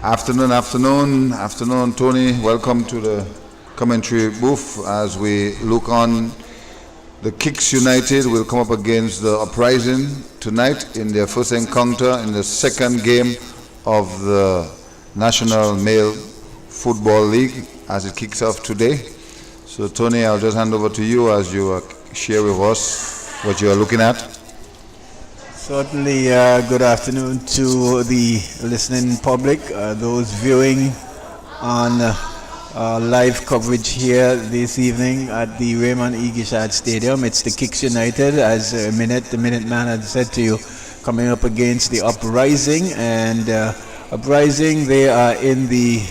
Afternoon. Afternoon, Tony. Welcome to the commentary booth as we look on. The Kicks United will come up against the Uprising tonight in their first encounter in the second game of the National Male Football League as it kicks off today. So Tony, I'll just hand over to you as you share with us what you are looking at. Certainly, good afternoon to the listening public, those viewing on live coverage here this evening at the Raymond E. Gishad Stadium. It's the Kicks United, as the Minuteman had said to you, coming up against the Uprising. And Uprising, they are in the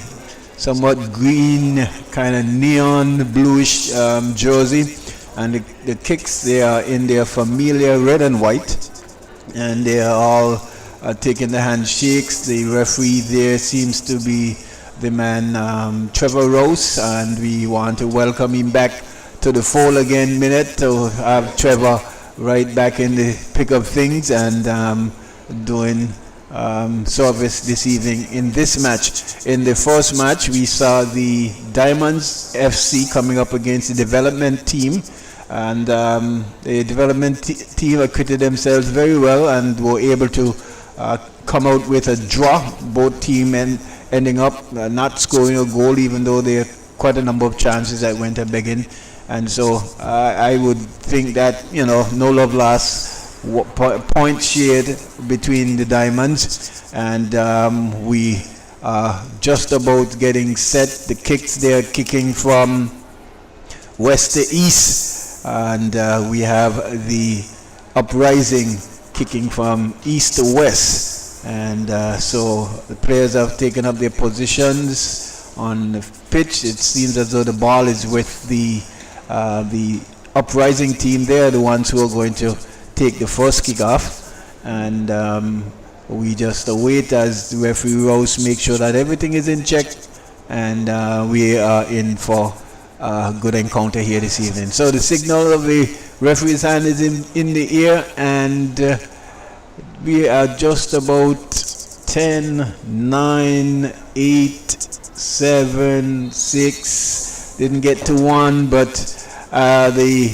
somewhat green, kind of neon bluish jersey. And the Kicks, they are in their familiar red and white. And they are all taking the handshakes. The referee there seems to be the man Trevor Rose, and we want to welcome him back to the fold again, Minute, to have Trevor right back in the pick of things and doing service this evening in this match. In the first match, we saw the Diamonds FC coming up against the development team. And the development team acquitted themselves very well and were able to come out with a draw. Both teams ending up not scoring a goal, even though there are quite a number of chances that went a begging. And so I would think that, no love lost, point shared between the Diamonds. And we are just about getting set. The Kicks, they're kicking from west to east. And we have the Uprising kicking from east to west. And so the players have taken up their positions on the pitch. It seems as though the ball is with the Uprising team. They're the ones who are going to take the first kickoff. And we just await as the referee Rose make sure that everything is in check. And we are in for good encounter here this evening. So the signal of the referee's hand is in the air, and we are just about 10, 9, 8, 7, 6, didn't get to 1, but the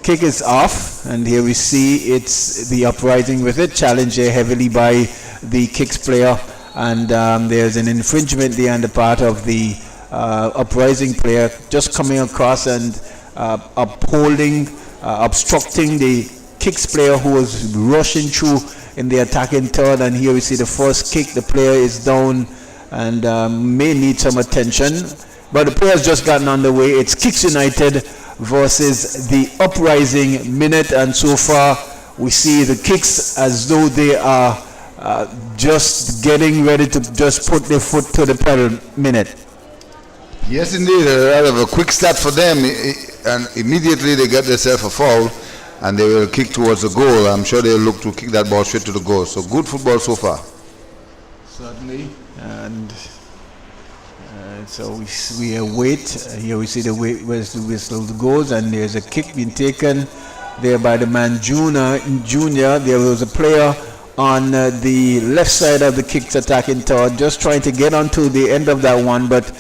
kick is off, and here we see it's the Uprising with it, challenged there heavily by the Kicks player, and there's an infringement there on the part of the Uprising player just coming across and obstructing the Kicks player who was rushing through in the attacking third. And here we see the first kick. The player is down and may need some attention, but the player's just gotten underway. It's Kicks United versus the Uprising Minute, and so far we see the Kicks as though they are just getting ready to just put their foot to the pedal. Minute. Yes, indeed. A quick start for them, and immediately they get themselves a foul, and they will kick towards the goal. I'm sure they'll look to kick that ball straight to the goal. So good football so far. Certainly, and so we await. Here we see the whistle goes, and there's a kick being taken there by the man Junior. There was a player on the left side of the Kicks attacking third, just trying to get onto the end of that one, but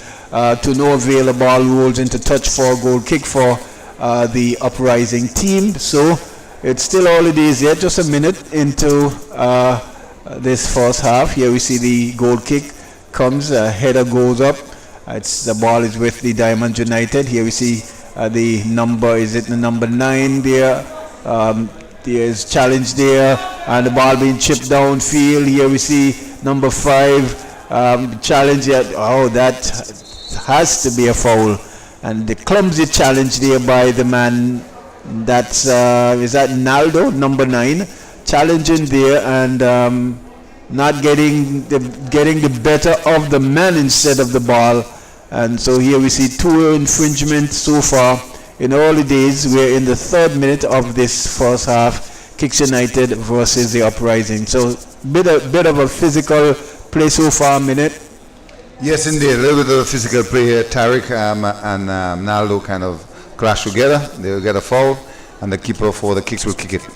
to no avail. The ball rolls into touch for a goal kick for the Uprising team. So it's still early days yet, just a minute into this first half. Here we see the goal kick comes, header goes up. The ball is with the Diamond United. Here we see the number, is it the number 9 there? There's challenge there, and the ball being chipped downfield. Here we see number 5 challenge. That has to be a foul, and the clumsy challenge there by the man that's is that Naldo, number 9, challenging there and not getting the better of the man instead of the ball. And so here we see 2 infringements so far in early days. We're in the 3rd minute of this first half, Kicks United versus the Uprising. So bit of a physical play so far, Minute. Yes, indeed. A little bit of physical play here. Tariq and Naldo kind of clash together. They will get a foul, and the keeper for the kicks will kick it.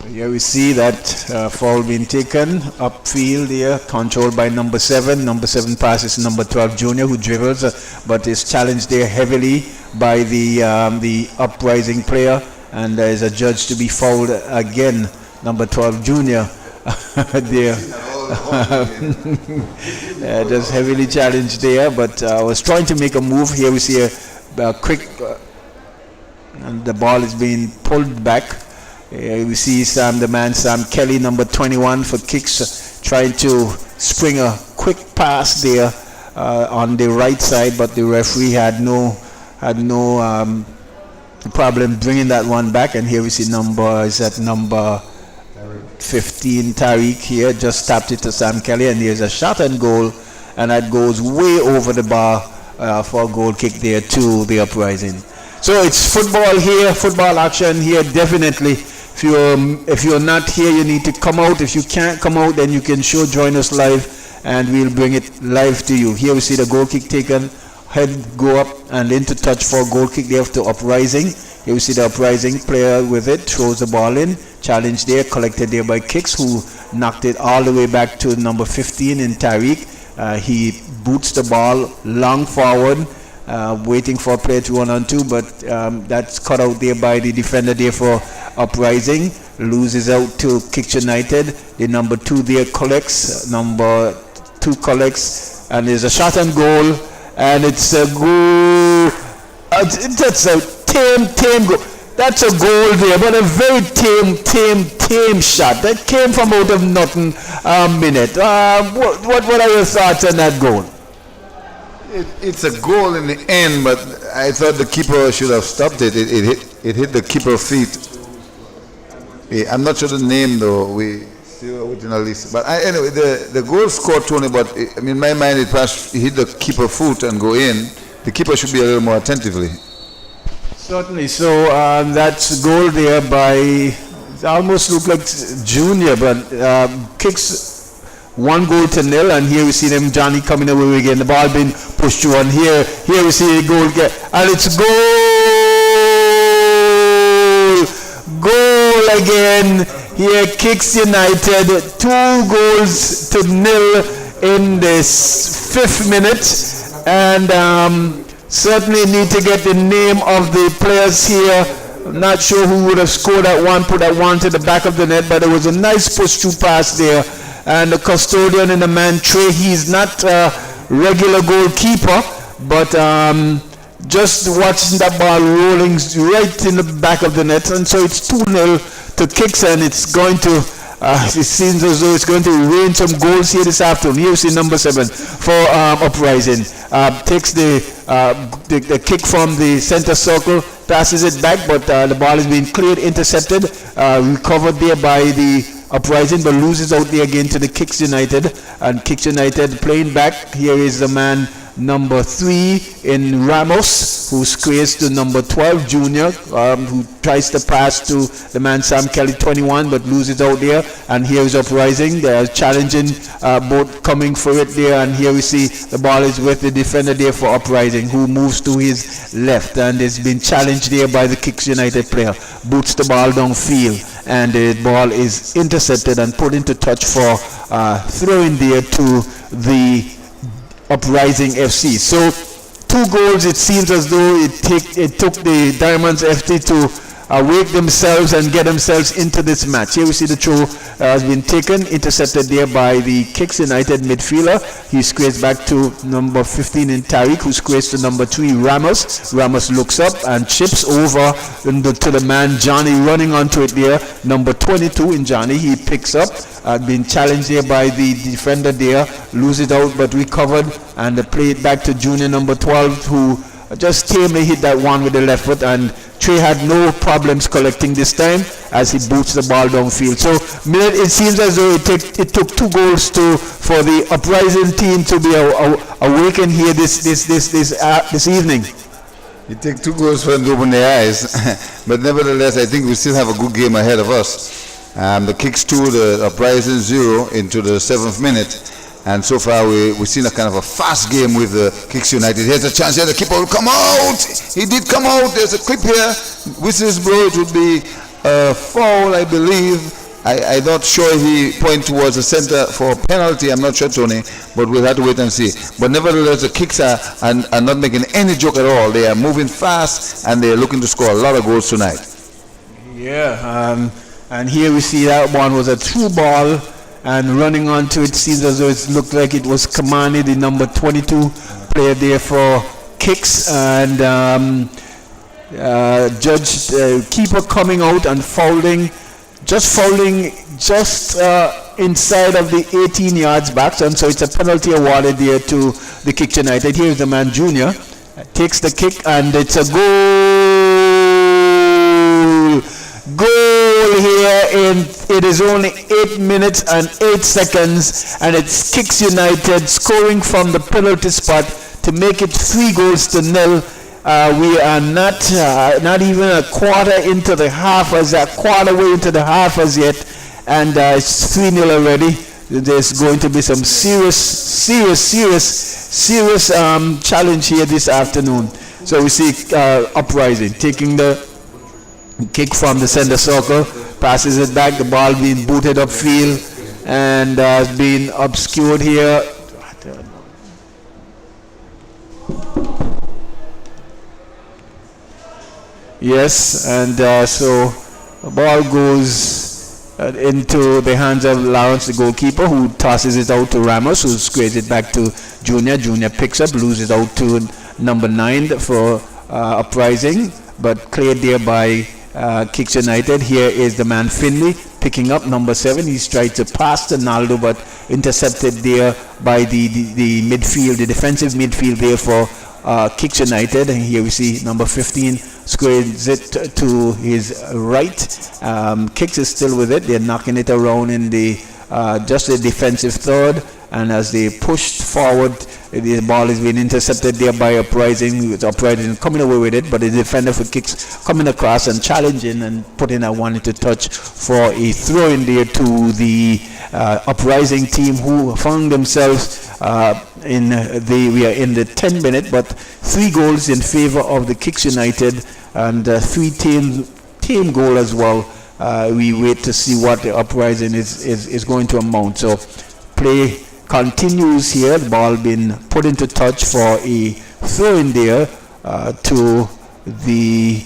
Here we see that foul being taken upfield here, controlled by number 7. Number 7 passes number 12 Junior, who dribbles, but is challenged there heavily by the Uprising player, and there is a judge to be fouled again. Number 12 Junior there. Just heavily challenged there, but was trying to make a move. Here we see a quick, and the ball is being pulled back. We see the man Sam Kelly, number 21 for kicks, trying to spring a quick pass there on the right side, but the referee had no problem bringing that one back. And here we see number 15 Tariq here just tapped it to Sam Kelly, and there's a shot and goal, and that goes way over the bar for a goal kick there to the Uprising. So it's football here, football action here, definitely. If you're not here, you need to come out. If you can't come out, then you can join us live, and we'll bring it live to you. Here we see the goal kick taken, head go up and into touch for a goal kick there to Uprising. Here we see the Uprising player with it, throws the ball in, challenge there, collected there by Kicks, who knocked it all the way back to number 15 in Tariq. He boots the ball long forward, waiting for a player to 1-on-2, but that's cut out there by the defender there for Uprising. Loses out to Kicks United. The number 2 there collects, number 2 collects, and there's a shot and goal, and it's a goal. That's a tame goal. That's a goal there, but a very tame shot that came from out of nothing. Minute. What are your thoughts on that goal? It's a goal in the end, but I thought the keeper should have stopped it. It hit the keeper's feet. I'm not sure the name though. We still waiting on list. But anyway, the goal scored Tony. But in my mind, it hit the keeper foot and go in. The keeper should be a little more attentively. Certainly. So that's goal there by, it almost looked like Junior, but Kicks 1-0, and here we see them Johnny coming away again. The ball being pushed through, and here we see a goal, and it's goal again. Here Kicks United 2-0 in this 5th minute, and certainly need to get the name of the players here. I'm not sure who would have scored that one, put that one to the back of the net, but it was a nice push-through pass there. And the custodian in the man Trey, he's not a regular goalkeeper, but just watching that ball rolling right in the back of the net, and so it's 2-0 to Kicks, and it's going to it seems as though it's going to rain some goals here this afternoon. Here we see number 7 for Uprising. Takes the kick from the center circle, passes it back, but the ball is being cleared, intercepted, recovered there by the Uprising, but loses out there again to the Kicks United. And Kicks United playing back. Here is the man number 3 in Ramos, who squares to number 12 Junior, who tries to pass to the man Sam Kelly 21, but loses out there. And here is Uprising. They are challenging, both coming for it there, and here we see the ball is with the defender there for Uprising, who moves to his left, and it's been challenged there by the Kicks United player. Boots the ball downfield, and the ball is intercepted and put into touch for throwing there to the Uprising FC. So 2 goals. It seems as though it took the Diamonds FC to wake themselves and get themselves into this match. Here we see the throw has been taken, intercepted there by the Kicks United midfielder. He squares back to number 15 in Tariq, who squares to number 3 Ramos. Ramos looks up and chips over to the man Johnny, running onto it there. Number 22 in Johnny, he picks up, been challenged there by the defender there, loses it out but recovered, and play it back to junior number 12, who just tamely hit that one with the left foot, and Trey had no problems collecting this time as he boots the ball downfield. So it seems as though it took 2 goals for the Uprising team to be awakened here this evening. It takes 2 goals for them to open their eyes, but nevertheless, I think we still have a good game ahead of us. The Kicks 2, the Uprising 0 into the 7th minute, And so far we've seen a kind of a fast game with the Kicks United. Here's a chance here, the keeper will come out. He did come out. There's a clip here. Whistles blow, it would be a foul, I believe. I'm not sure he pointed towards the center for a penalty. I'm not sure, Tony, but we'll have to wait and see. But nevertheless, the Kicks are not making any joke at all. They are moving fast and they're looking to score a lot of goals tonight. Yeah, and here we see that one was a through ball, and running onto it seems as though it looked like it was Kamani, the number 22 player there for Kicks, and keeper coming out and fouling just inside of the 18 yards back, and so it's a penalty awarded there to the Kicks United. Here's the man Junior, takes the kick, and it's a goal here it is only 8 minutes and 8 seconds, and it's Kicks United scoring from the penalty spot to make it 3-0. We are not even a quarter into the half, quarter way into the half as yet, and it's 3-0 already. There's going to be some serious challenge here this afternoon. So we see Uprising taking the kick from the center circle, passes it back, the ball being booted upfield and being obscured here. Yes, and so the ball goes into the hands of Lawrence, the goalkeeper, who tosses it out to Ramos, who squares it back to Junior. Junior picks up, loses out to number 9 for Uprising, but cleared there by Kicks United. Here is the man Finley picking up number 7. He's tried to pass to Naldo, but intercepted there by the midfield, the defensive midfield there for Kicks United. And here we see number 15 squares it to his right. Kicks is still with it. They're knocking it around in the just the defensive third, and as they pushed forward, the ball is being intercepted there by Uprising. Uprising coming away with it, but the defender for Kicks coming across and challenging and putting a one into touch for a throw in there to the Uprising team, who found themselves we are in the 10 minute, but 3 goals in favor of the Kicks United, and 3 team goal as well. We wait to see what the Uprising is going to amount. So play continues here. The ball being put into touch for a throw in there to the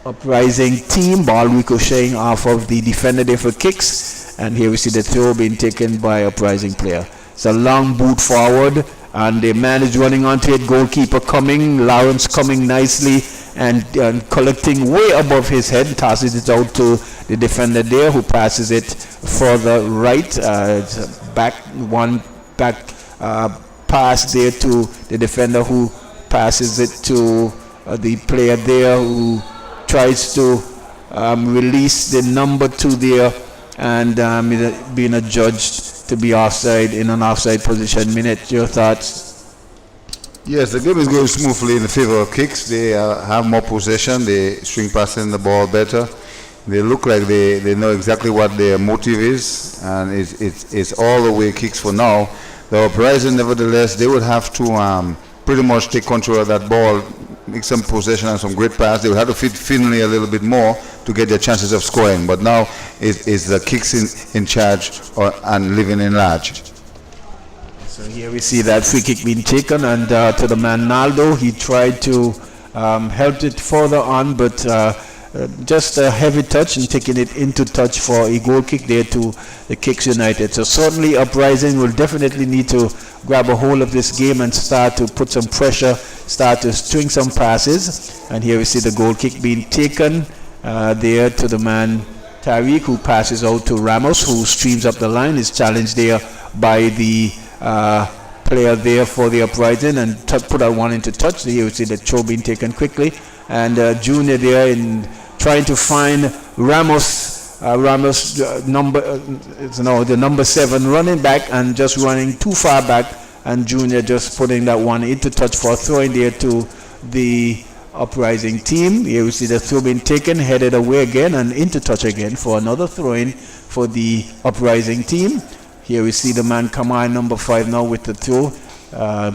Uprising team. Ball ricocheting off of the defender there for Kicks, and here we see the throw being taken by Uprising player. It's a long boot forward, and the man is running onto it. Goalkeeper coming, Lawrence coming nicely and collecting way above his head, tosses it out to the defender there, who passes it further right. It's a back pass there to the defender, who passes it to the player there, who tries to release the number 2 there, and being adjudged to be offside in an offside position. Minute, your thoughts? Yes, the game is going smoothly in the favor of Kicks. They have more possession. They string passing the ball better. They look like they know exactly what their motive is, and it's all the way Kicks for now. The Uprising, nevertheless, they would have to pretty much take control of that ball, make some possession and some great pass. They would have to feed Finley a little bit more to get their chances of scoring. But now it's the Kicks in charge and living in large. So here we see that free kick being taken, and to the man Naldo. He tried to help it further on, but just a heavy touch and taking it into touch for a goal kick there to the Kicks United. So certainly Uprising will definitely need to grab a hold of this game and start to put some pressure, start to string some passes. And here we see the goal kick being taken there to the man Tariq, who passes out to Ramos, who streams up the line. Is challenged there by the player there for the Uprising, and put that one into touch. Here we see the throw being taken quickly, and Junior there in trying to find Ramos the number 7 running back, and just running too far back, and Junior just putting that one into touch for throwing there to the Uprising team. Here we see the throw being taken, headed away again and into touch again for another throw-in for the Uprising team. Here we see the man Kamai, number 5 now with the throw.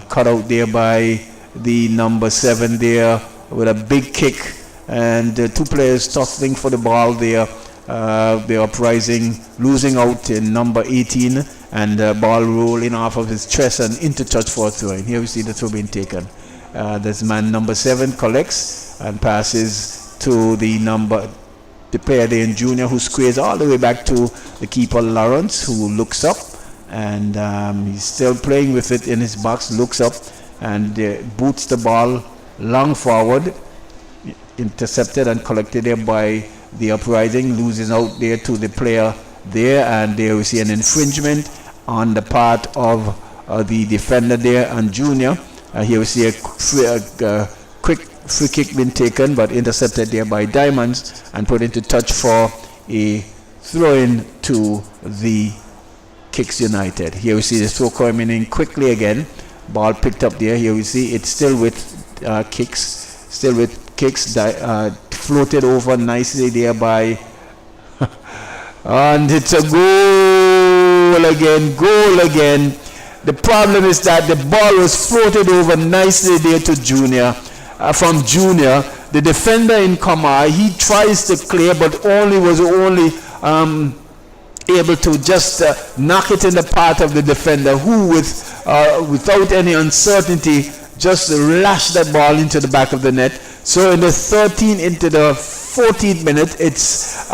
Cut out there by the number 7 there with a big kick. And two players tussling for the ball there. The Uprising losing out in number 18. And the ball rolling off of his chest and into touch for a throw. And here we see the throw being taken. This man number 7 collects and passes to the player there in junior, who squares all the way back to the keeper Lawrence, who looks up, and he's still playing with it in his box, looks up and boots the ball long forward, intercepted and collected there by the Uprising, loses out there to the player there, and there we see an infringement on the part of the defender there and junior. Here we see a quick free kick being taken, but intercepted there by Diamonds and put into touch for a throw-in to the Kicks United. Here we see the throw coming in quickly again. Ball picked up there. Here we see it's still with Kicks. Floated over nicely there by and it's a goal again. The problem is that the ball was floated over nicely there to Junior. From Junior, the defender in Kamai, he tries to clear, but was only able to just knock it in the path of the defender, who without any uncertainty just lashed that ball into the back of the net. So in the 13th into the 14th minute, it's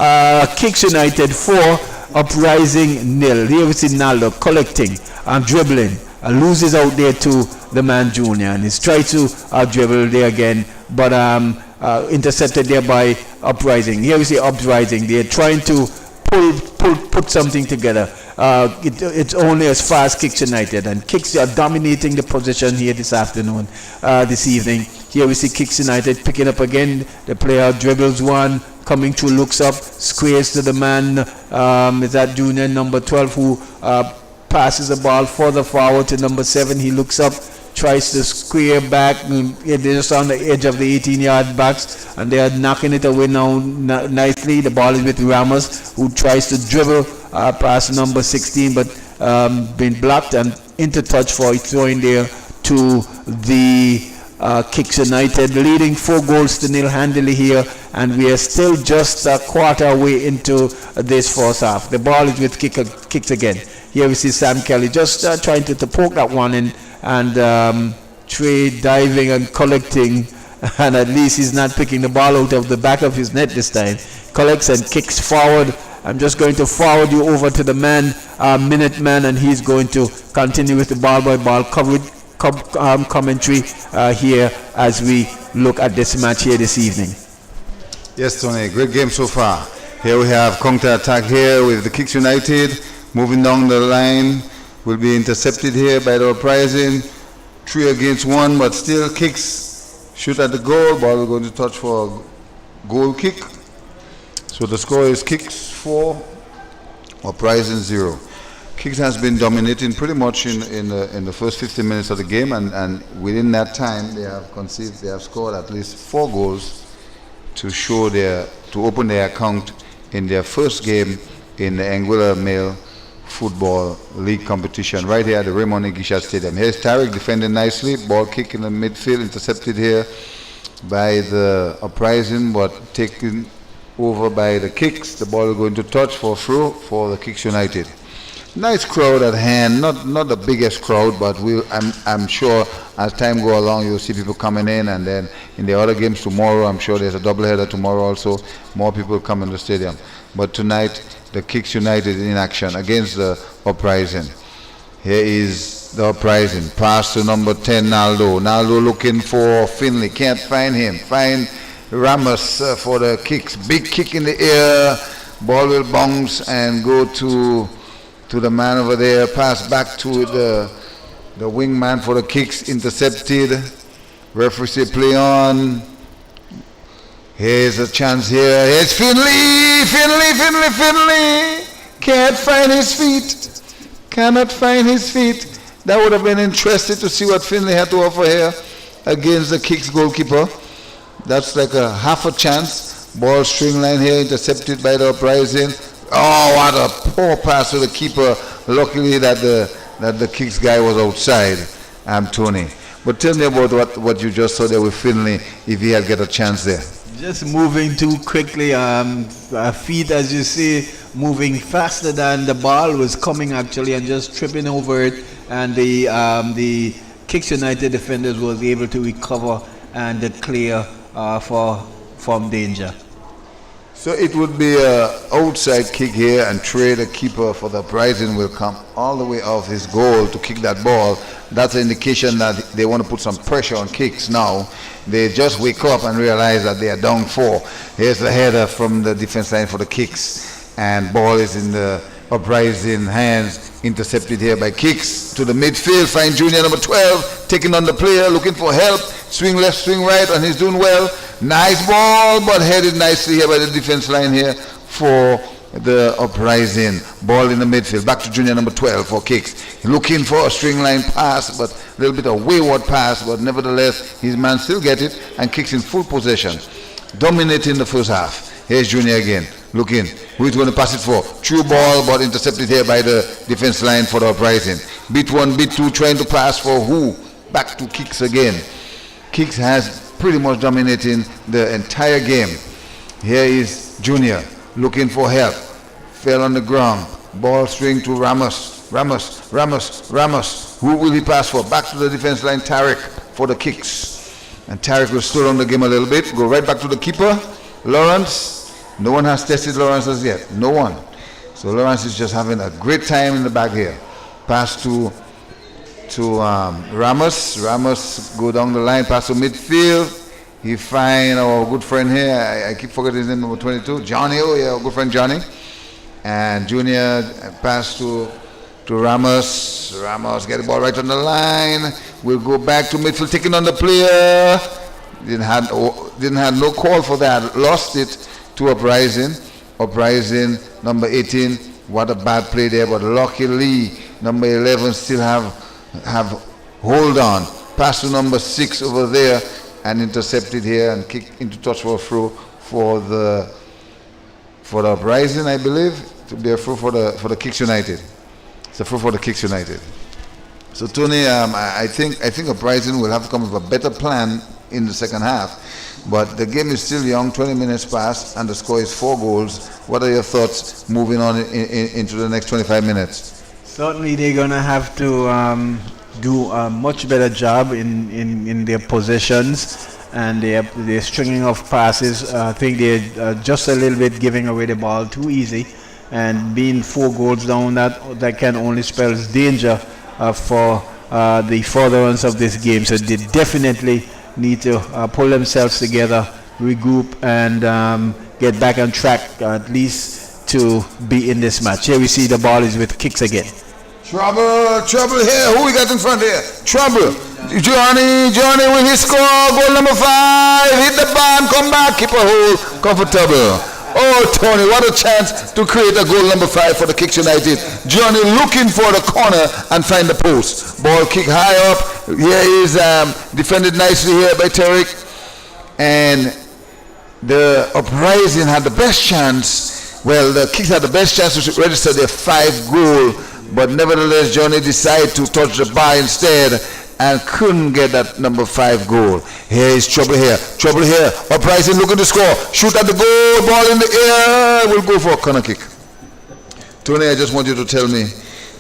Kicks United 4, Uprising 0. Here we see Naldo collecting and dribbling. Loses out there to the man Junior, and he's tried to dribble there again, but intercepted there by Uprising. Here we see Uprising. They're trying to put something together. It's only as far as Kicks United, and Kicks are dominating the position here this evening. Here we see Kicks United picking up again. The player dribbles one, coming through, looks up, squares to the man. Is that Junior, number 12, who passes the ball further forward to number 7. He looks up, tries to square back. They're just on the edge of the 18-yard box, and they are knocking it away now nicely. The ball is with Ramos, who tries to dribble past number 16, but been blocked and into touch for a throwing there to the Kicks United, leading 4-0 handily here, and we are still just a quarter way into this first half. The ball is with Kicks again. Here we see Sam Kelly just trying to poke that one in, and Trey diving and collecting, and at least he's not picking the ball out of the back of his net this time. Collects and kicks forward. I'm just going to forward you over to the man, Minuteman, and he's going to continue with the ball-by-ball coverage. Commentary here as we look at this match here this evening. Yes, Tony, great game so far. Here we have counter-attack here with the Kicks United moving down the line. Will be intercepted here by the Uprising. 3 against 1, but still Kicks shoot at the goal. Ball will go into touch for a goal kick. So the score is Kicks 4, Uprising 0. Kicks has been dominating pretty much in the first 15 minutes of the game, and within that time they have scored at least 4 goals to open their account in their first game in the Anguilla Male Football League competition right here at the Raymond Igisha Stadium. Here's Tariq defending nicely, ball kick in the midfield, intercepted here by the Uprising, but taken over by the Kicks. The ball will go into touch for a throw for the Kicks United. Nice crowd at hand, not the biggest crowd, but I'm sure as time go along you'll see people coming in, and then in the other games tomorrow, I'm sure there's a doubleheader tomorrow also, more people come in the stadium. But tonight, the Kicks United in action against the Uprising. Here is the Uprising, pass to number 10, Naldo. Naldo looking for Finley, can't find him. Find Ramos for the Kicks. Big kick in the air, ball will bounce and go to the man over there, pass back to the wingman for the Kicks, intercepted. Referee say play on. Here's a chance here. Here's Finley. Can't find his feet. Cannot find his feet. That would have been interesting to see what Finley had to offer here against the Kicks goalkeeper. That's like a half a chance. Ball string line here, intercepted by the Uprising. Oh, what a poor pass to the keeper luckily that the kicks guy was outside, Tony. But tell me about what you just saw there with Finley, if he had get a chance there. Just moving too quickly, feet, as you see, moving faster than the ball was coming actually, and just tripping over it. And the Kicks United defenders was able to recover and clear from danger. So it would be an outside kick here, and Trey, the keeper for the Uprising, will come all the way off his goal to kick that ball. That's an indication that they want to put some pressure on Kicks now. They just wake up and realize that they are down 4. Here's the header from the defense line for the Kicks, and ball is in the Uprising hands, intercepted here by Kicks to the midfield. Find Junior number 12 taking on the player, looking for help. Swing left, swing right, and he's doing well. Nice ball, but headed nicely here by the defense line here for the Uprising. Ball in the midfield. Back to Junior number 12 for Kicks. Looking for a string line pass, but a little bit of wayward pass, but nevertheless, his man still get it, and Kicks in full possession. Dominating the first half. Here's Junior again. Looking. Who is going to pass it for? True ball, but intercepted here by the defense line for the Uprising. Bit 1, bit 2, trying to pass for who? Back to Kicks again. Kicks has pretty much dominating the entire game. Here is Junior looking for help. Fell on the ground. Ball string to Ramos. Who will he pass for? Back to the defense line, Tariq for the Kicks. And Tariq will slow down the game a little bit. Go right back to the keeper, Lawrence. No one has tested Lawrence as yet. No one. So Lawrence is just having a great time in the back here. Pass to Ramos. Ramos go down the line, pass to midfield. He find our good friend here. I keep forgetting his name, number 22. Johnny. Oh yeah, our good friend Johnny. And Junior pass to Ramos. Ramos get the ball right on the line. We'll go back to midfield, taking on the player. Didn't have no call for that. Lost it to Uprising. Uprising number 18. What a bad play there, but luckily number 11 still have hold on. Pass to number 6 over there and intercepted here and kicked into touch for a throw for the Uprising, I believe, to be a throw for the Kicks United. It's a throw for the Kicks United. So Tony, I think Uprising will have to come up with a better plan in the second half. But the game is still young, 20 minutes past, and the score is 4 goals. What are your thoughts moving on into the next 25 minutes? Certainly they're going to have to do a much better job in their possessions and their stringing of passes. I think they're just a little bit giving away the ball too easy, and being 4 goals down, that can only spell danger for the furtherance of this game. So they definitely need to pull themselves together, regroup, and get back on track, at least to be in this match. Here we see the ball is with Kicks again. Trouble here. Who we got in front here? Trouble. Johnny with his score. Goal number 5. Hit the barn. Come back. Keep a hold. Comfortable. Oh, Tony, what a chance to create a goal number 5 for the Kicks United. Johnny looking for the corner and find the post. Ball kick high up. Here is defended nicely here by Tariq. And the Uprising had the best chance. Well, the Kicks had the best chance to register their 5 goal. But nevertheless, Johnny decided to touch the bar instead and couldn't get that number 5 goal. Here is trouble here. Uprising looking to score. Shoot at the goal. Ball in the air. We'll go for a corner kick. Tony, I just want you to tell me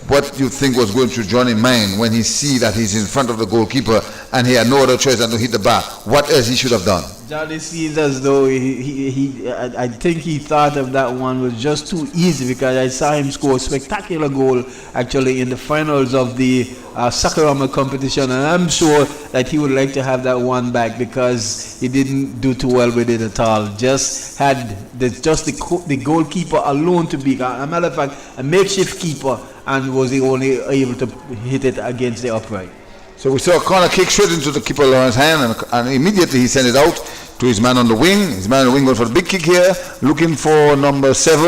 what you think was going through Johnny's mind when he see that he's in front of the goalkeeper and he had no other choice than to hit the bar. What else he should have done? Johnny seems as though I think he thought of that one was just too easy, because I saw him score a spectacular goal actually in the finals of the Sakurama competition, and I'm sure that he would like to have that one back, because he didn't do too well with it at all. Just had the goalkeeper alone to beat. As a matter of fact, a makeshift keeper, and was he only able to hit it against the upright. So we saw a corner kick straight into the keeper Lawrence's hand, and immediately he sent it out to his man on the wing. His man on the wing going for the big kick here, looking for number 7.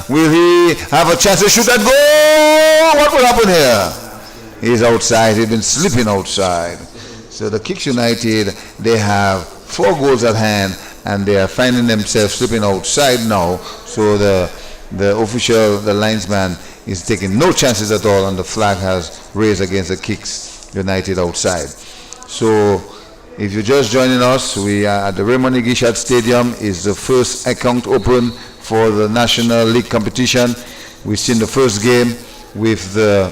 Will he have a chance to shoot that goal? What will happen here? He's outside. He's been sleeping outside. So the Kicks United, they have 4 goals at hand, and they are finding themselves sleeping outside now. So the the official, the linesman, is taking no chances at all, and the flag has raised against the Kicks United outside. So, if you're just joining us, we are at the Raymond Igishat Stadium. Is the first account open for the National League competition. We've seen the first game with the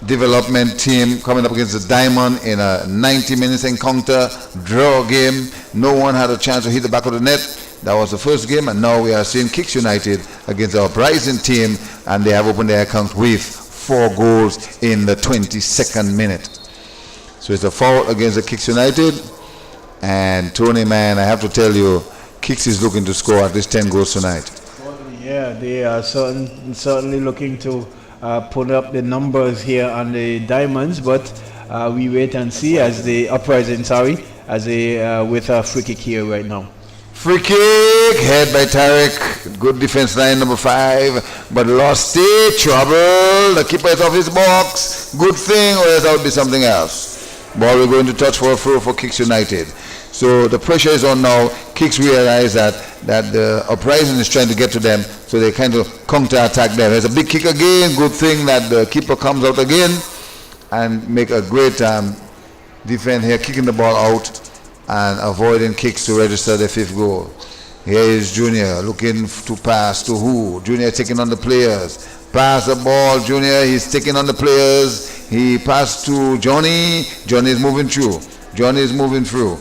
development team coming up against the Diamond in a 90 minutes encounter, draw game. No one had a chance to hit the back of the net. That was the first game, and now we are seeing Kicks United against the Uprising team, and they have opened their account with 4 goals in the 22nd minute. So it's a foul against the Kicks United, and Tony, man, I have to tell you, Kicks is looking to score at least 10 goals tonight. Yeah, they are certainly looking to put up the numbers here on the Diamonds, but we wait and see as the Uprising, as they with a free kick here right now. Free kick, head by Tarek, good defense line, number 5, but lost it, trouble, the keeper is off his box, good thing, or else that would be something else. Ball will go into touch for a throw for Kicks United. So the pressure is on now. Kicks realize that the Uprising is trying to get to them, so they kind of counter-attack them. There's a big kick again, good thing that the keeper comes out again and make a great defense here, kicking the ball out and avoiding Kicks to register the 5th goal. Here is Junior looking to pass to who? Junior taking on the players. Pass the ball, Junior, he's taking on the players. He passed to Johnny. Johnny is moving through. Johnny is moving through.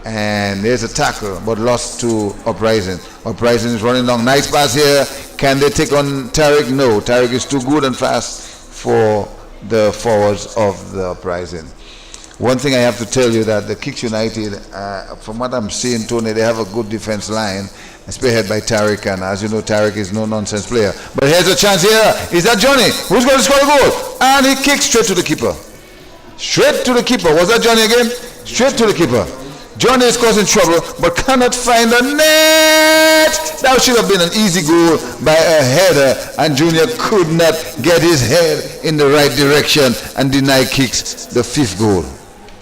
And there's a tackle, but lost to Uprising. Uprising is running long. Nice pass here. Can they take on Tarek? No. Tarek is too good and fast for the forwards of the Uprising. One thing I have to tell you that the Kicks United, from what I'm seeing, Tony, they have a good defense line, spearheaded by Tarek, and as you know, Tarek is no nonsense player. But here's a chance here. Is that Johnny? Who's going to score a goal? And he kicks straight to the keeper. Straight to the keeper. Was that Johnny again? Straight to the keeper. Johnny is causing trouble, but cannot find the net. That should have been an easy goal by a header, and Junior could not get his head in the right direction and deny Kicks the 5th goal.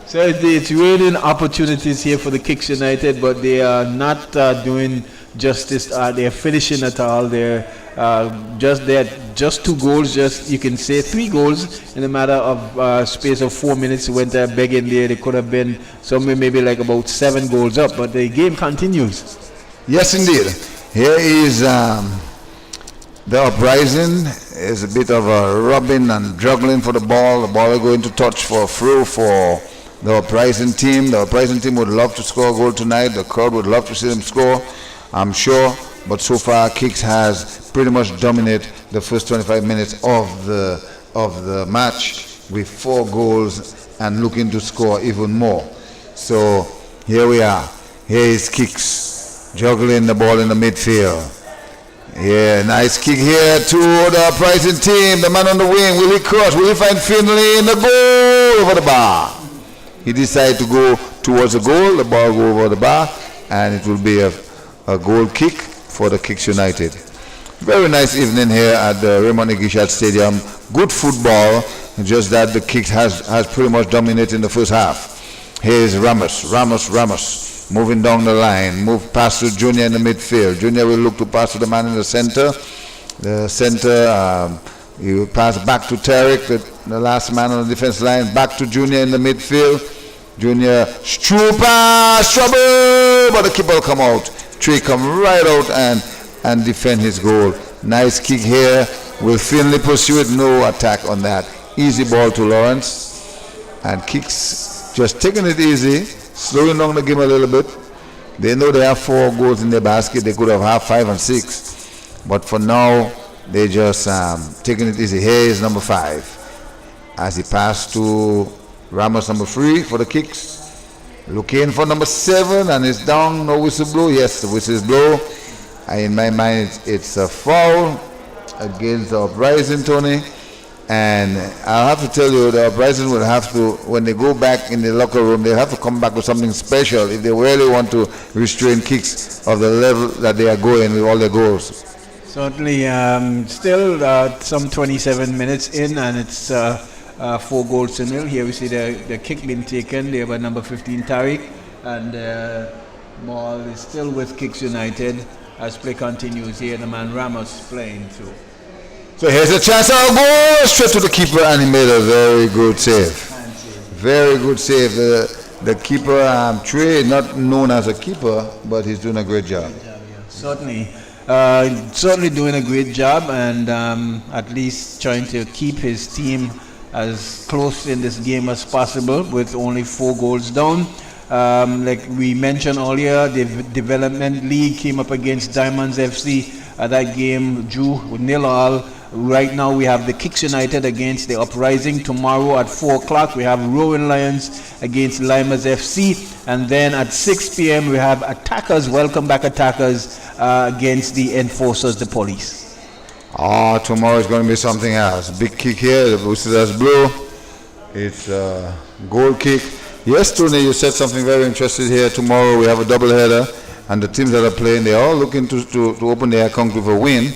So it's really opportunities here for the Kicks United, but they are not doing justice. They're finishing at all. They're just 2 goals. Just you can say 3 goals in a matter of space of 4 minutes. Went there begging there. They could have been somewhere maybe like about 7 goals up, but the game continues. Yes, indeed. Here is the Uprising. Is a bit of a rubbing and juggling for the ball. The ball is going to touch for a throw for the Uprising team. The Uprising team would love to score a goal tonight. The crowd would love to see them score, I'm sure. But so far, Kicks has pretty much dominated the first 25 minutes of the match with 4 goals and looking to score even more. So here we are. Here is Kicks juggling the ball in the midfield. Yeah, nice kick here to the Uprising team. The man on the wing, will he cross? Will he find Finley in the goal over the bar? He decided to go towards the goal. The ball go over the bar, and it will be a goal kick for the Kicks United. Very nice evening here at the Raymond Igishat Stadium. Good football, just that the Kicks has pretty much dominated in the first half. Here's Ramos. Moving down the line, move past to Junior in the midfield. Junior will look to pass to the man in the center. The center, he will pass back to Tarek, the last man on the defense line. Back to Junior in the midfield. Junior, true pass, trouble, but the keeper will come out. Trey come right out and defend his goal. Nice kick here. Will Finley pursue it? No attack on that. Easy ball to Lawrence. And Kicks just taking it easy. Slowing down the game a little bit. They know they have 4 goals in their basket. They could have had 5 and 6. But for now, they just taking it easy. Here is number 5. As he passed to Ramos, number 3 for the Kicks. Looking for number 7, and it's down. No whistle blow. Yes, the whistle is blow. In my mind, it's a foul against the Uprising, Tony. And I'll have to tell you, the Uprising will have to, when they go back in the locker room, they'll have to come back with something special if they really want to restrain Kicks of the level that they are going with all their goals. Certainly, still some 27 minutes in, and it's 4 goals to 0. Here we see the kick being taken there by number 15, Tariq, and ball is still with Kicks United. as play continues here. The man Ramos playing through. So here's a chance. I'll go straight to the keeper, and he made a very good save. Very good save. The keeper, Trey, not known as a keeper, but he's doing a great job. Certainly. Certainly doing a great job, and at least trying to keep his team as close in this game as possible with only 4 goals down. Like we mentioned earlier, the Development League came up against Diamonds FC. That game drew 0-0. Right now we have the Kicks United against the Uprising. Tomorrow at 4 o'clock we have Rowan Lions against Limas FC. And then at 6 p.m. we have Attackers, welcome back Attackers, against the Enforcers, the police. Tomorrow is going to be something else. Big kick here, the Boosters blow. It's a goal kick. Yes, Tony, you said something very interesting here. Tomorrow we have a double header, and the teams that are playing, they're all looking to open their account with a win.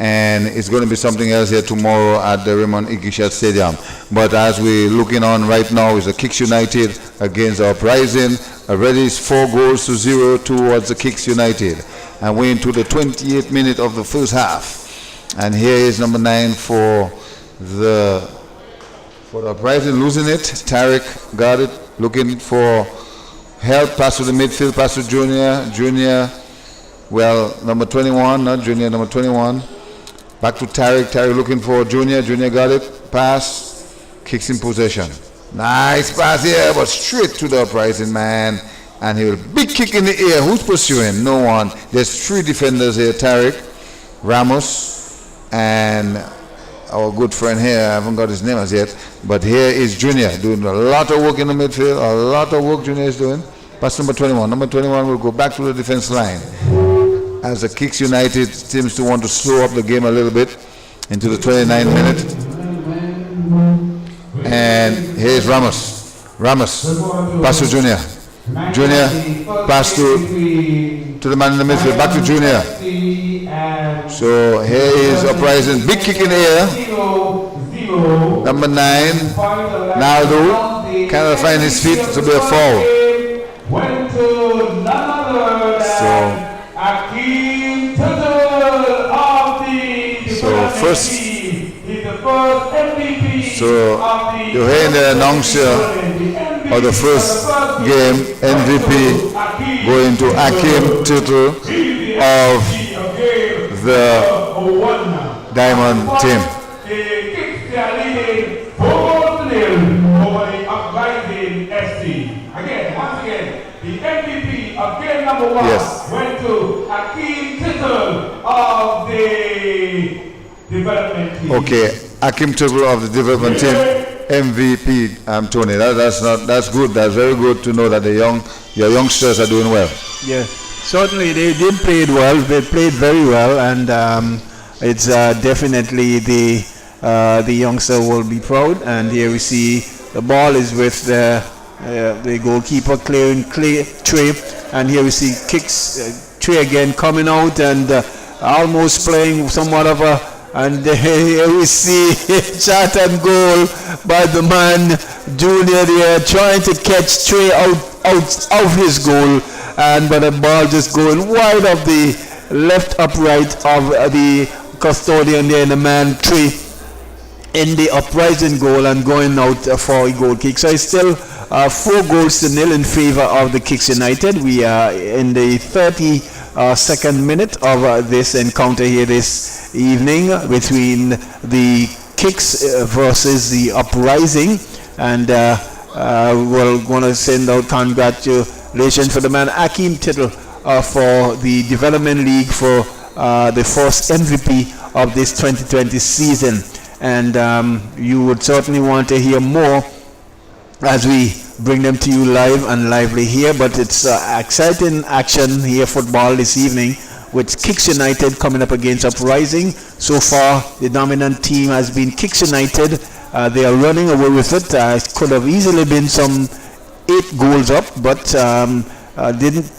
And it's going to be something else here tomorrow at the Raymond Igishat Stadium. But as we're looking on right now is the Kicks United against the Uprising. Already it's 4-0 towards the Kicks United. And we're into the 28th minute of the first half. And here is number 9 for the Uprising, losing it. Tariq got it, looking for help, pass to the midfield, pass to Junior. Well, number 21, not Junior, number 21. Back to Tariq looking for Junior got it, pass, kicks in possession. Nice pass here, but straight to the Uprising man. And he will big kick in the air. Who's pursuing? No one. There's 3 defenders here, Tariq, Ramos, and our good friend here, I haven't got his name as yet, but here is Junior doing a lot of work in the midfield, a lot of work Junior is doing. Pass number 21. Number 21 will go back to the defense line. As the Kicks United seems to want to slow up the game a little bit into the 29th minute. And here's Ramos, pass to Junior, pass to the man in the midfield, back to Junior. So here is Uprising, big kick in the air. Number 9, Naldo, cannot find his feet, to be a foul. So first, you're hearing the announcer of the first game, MVP, going to Akim Tutu of the Diamond team. The MVP of game number 1 went to Akim Tittle of the development team. Okay, Akim Tittle of the development team, MVP. Tony, that's good. That's very good to know that your youngsters are doing well. Yeah, certainly they did play well. They played very well, and it's definitely the youngster will be proud. And here we see the ball is with the goalkeeper clearing Trey, and here we see kicks Trey again coming out and almost playing somewhat of a, and here we see shot and goal by the man Junior there, trying to catch Trey out of his goal, but the ball just going wide of the left upright of the custodian there, and the man Trey in the Uprising goal and going out for a goal kick. So it's still 4-0 in favor of the Kicks United. We are in the 32nd minute of this encounter here this evening between the Kicks versus the Uprising, and we're going to send out congratulations for the man Akim Tittle for the Development League for the first MVP of this 2020 season. And you would certainly want to hear more as we bring them to you live and lively here, but it's exciting action here, football this evening, with Kicks United coming up against Uprising. So far the dominant team has been Kicks United. They are running away with it. It could have easily been some 8 goals up, but didn't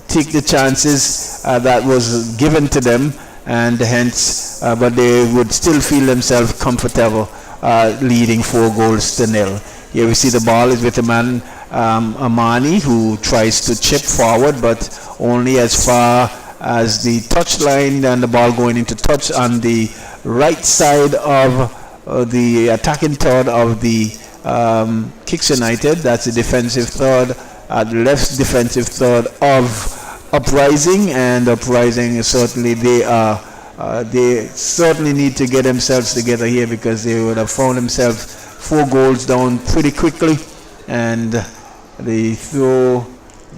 take the chances that was given to them, and hence but they would still feel themselves comfortable leading 4-0. Here we see the ball is with the man Amani, who tries to chip forward, but only as far as the touch line and the ball going into touch on the right side of the attacking third of the Kicks United. That's the defensive third, the left defensive third of Uprising, and Uprising certainly they certainly need to get themselves together here, because they would have found themselves 4 goals down pretty quickly, and the throw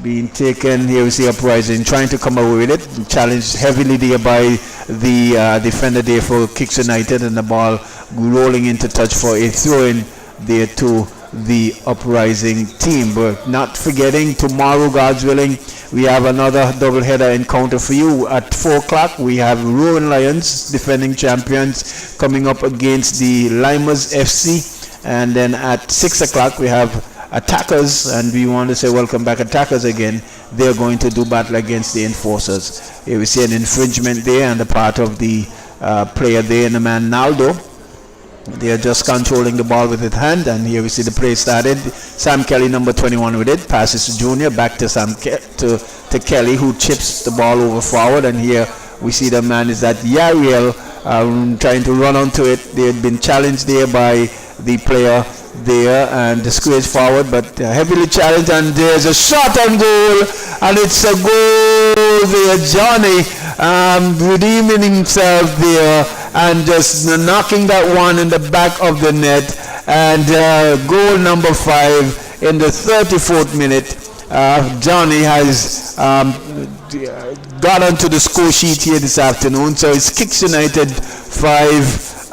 being taken. Here we see Uprising trying to come away with it, challenged heavily there by the defender there for Kicks United, and the ball rolling into touch for a throw-in there to the Uprising team. But not forgetting, tomorrow, God's willing, we have another doubleheader encounter for you. At 4 o'clock, we have Rowan Lions, defending champions, coming up against the Limers FC. And then at 6 o'clock, we have Attackers, and we want to say welcome back, Attackers, again. They're going to do battle against the Enforcers. Here we see an infringement there on the part of the player there, and the man Naldo. They are just controlling the ball with his hand, and here we see the play started. Sam Kelly, number 21, with it. Passes to Junior, back to to Kelly, who chips the ball over forward. And here we see the man is that Yariel trying to run onto it. They had been challenged there by the player there and disgraced forward, but heavily challenged. And there's a shot on goal, and it's a goal there. Johnny redeeming himself there, and just knocking that one in the back of the net. And goal number 5 in the 34th minute. Johnny has got onto the score sheet here this afternoon. So it's Kicks United 5,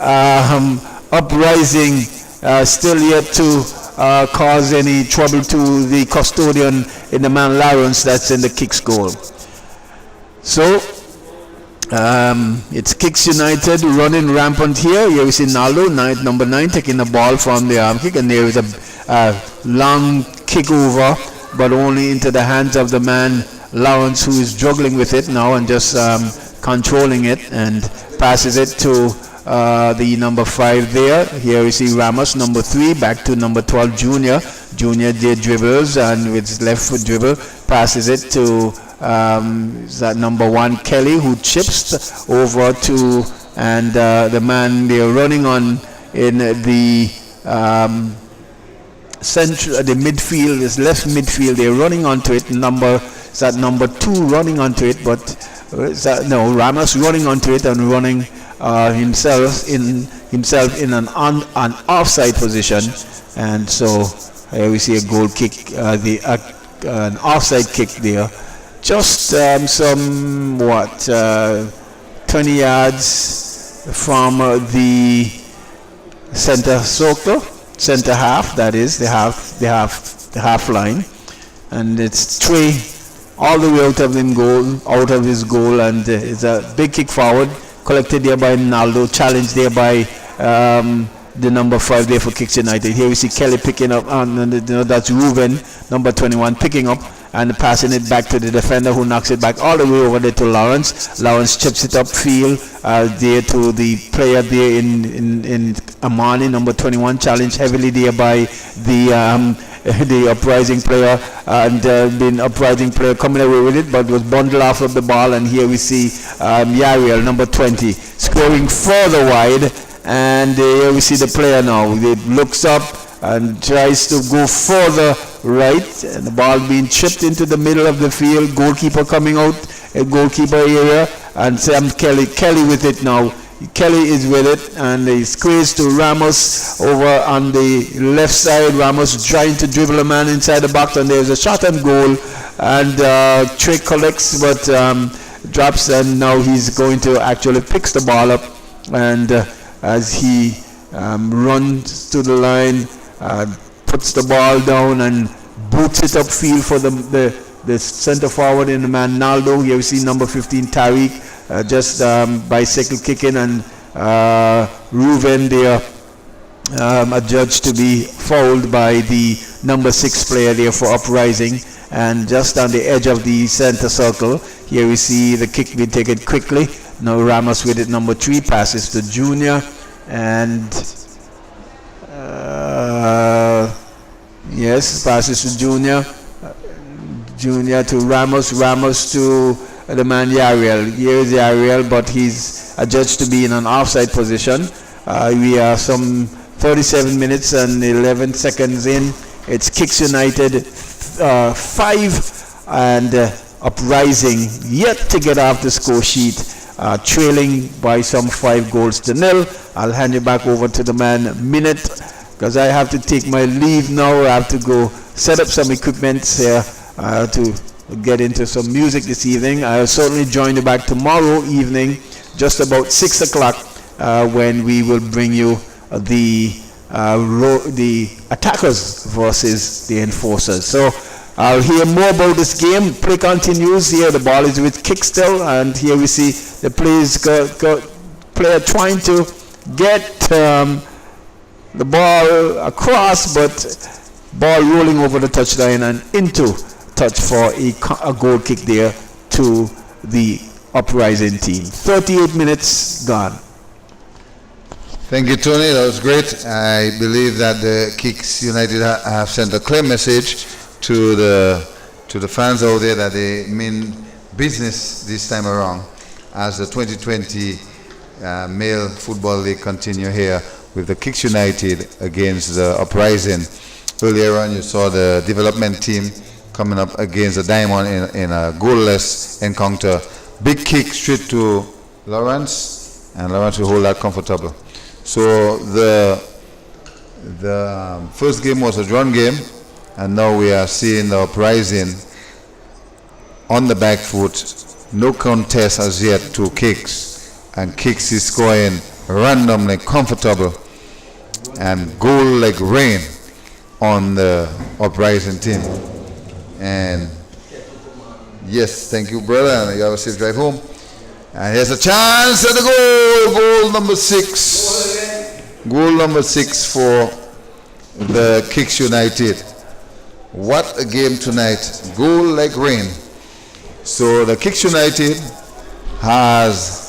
Uprising still yet to cause any trouble to the custodian in the man Lawrence that's in the Kicks goal. So it's Kicks United running rampant here. Here we see Naldo, number 9, taking the ball from the arm kick, and there is a long kick over, but only into the hands of the man Lawrence, who is juggling with it now and just controlling it, and passes it to the number 5 there. Here we see Ramos, number 3, back to number 12, Junior. Junior did dribbles, and with his left foot dribble passes it to that number 1, Kelly, who chips over to, and the man they're running on in the central, the midfield, this left midfield, they're running onto it. Number 2 running onto it, but Ramos running onto it and running himself in an offside position. And so here we see a goal kick, an offside kick there, just 20 yards from the center half, that is the half line, and it's Trey all the way out of his goal, and it's a big kick forward, collected there by Naldo, challenged there by the number 5 there for Kicks United. Here we see Kelly picking up, and that's Ruben, number 21, picking up and passing it back to the defender, who knocks it back all the way over there to Lawrence. Lawrence chips it upfield there to the player there in Amani, number 21, challenged heavily there by the Uprising player, and the Uprising player coming away with it, but was bundled off of the ball. And here we see Yariel, number 20, scoring further wide. And here we see the player now. He looks up and tries to go further right, and the ball being chipped into the middle of the field. Goalkeeper coming out, a goalkeeper area, and Sam Kelly with it now. Kelly is with it, and he squeezes to Ramos over on the left side. Ramos trying to dribble a man inside the box, and there's a shot and goal, and Trey collects but drops, and now he's going to actually picks the ball up, and as he runs to the line, puts the ball down and boots it upfield for the center forward in the man Naldo. Here we see number 15 Tariq just bicycle kicking, and Ruben there adjudged to be fouled by the number 6 player there for Uprising, and just on the edge of the center circle. Here we see the kick being taken quickly. Now Ramos with it, number 3, passes to Junior, and yes, passes to Junior to Ramos to the man Yariel. Here is Yariel, but he's adjudged to be in an offside position. We are some 37 minutes and 11 seconds in. It's Kicks United 5 and Uprising yet to get off the score sheet, trailing by some 5-0. I'll hand it back over to the man Minute, because I have to take my leave now. I have to go set up some equipment here to get into some music this evening. I'll certainly join you back tomorrow evening, just about 6 o'clock, when we will bring you the attackers versus the enforcers. So I'll hear more about this game. Play continues. Here the ball is with Kick still, and here we see the player trying to get the ball across, but ball rolling over the touchline and into touch for a goal kick there to the Uprising team. 38 minutes gone. Thank you, Tony. That was great. I believe that the Kicks United have sent a clear message to the fans out there that they mean business this time around as the 2020 Male Football League continue here with the Kicks United against the Uprising. Earlier on you saw the development team coming up against the Diamond in a goalless encounter. Big kick straight to Lawrence, and Lawrence will hold that comfortable. So the first game was a drawn game, and now we are seeing the Uprising on the back foot. No contest as yet to Kicks, and Kicks is scoring randomly, comfortable, and goal like rain on the Uprising team. And yes, thank you, brother, and you have a safe drive home. And here's a chance at the goal number 6. Goal number 6 for the Kicks United. What a game tonight. Goal like rain. So the Kicks United has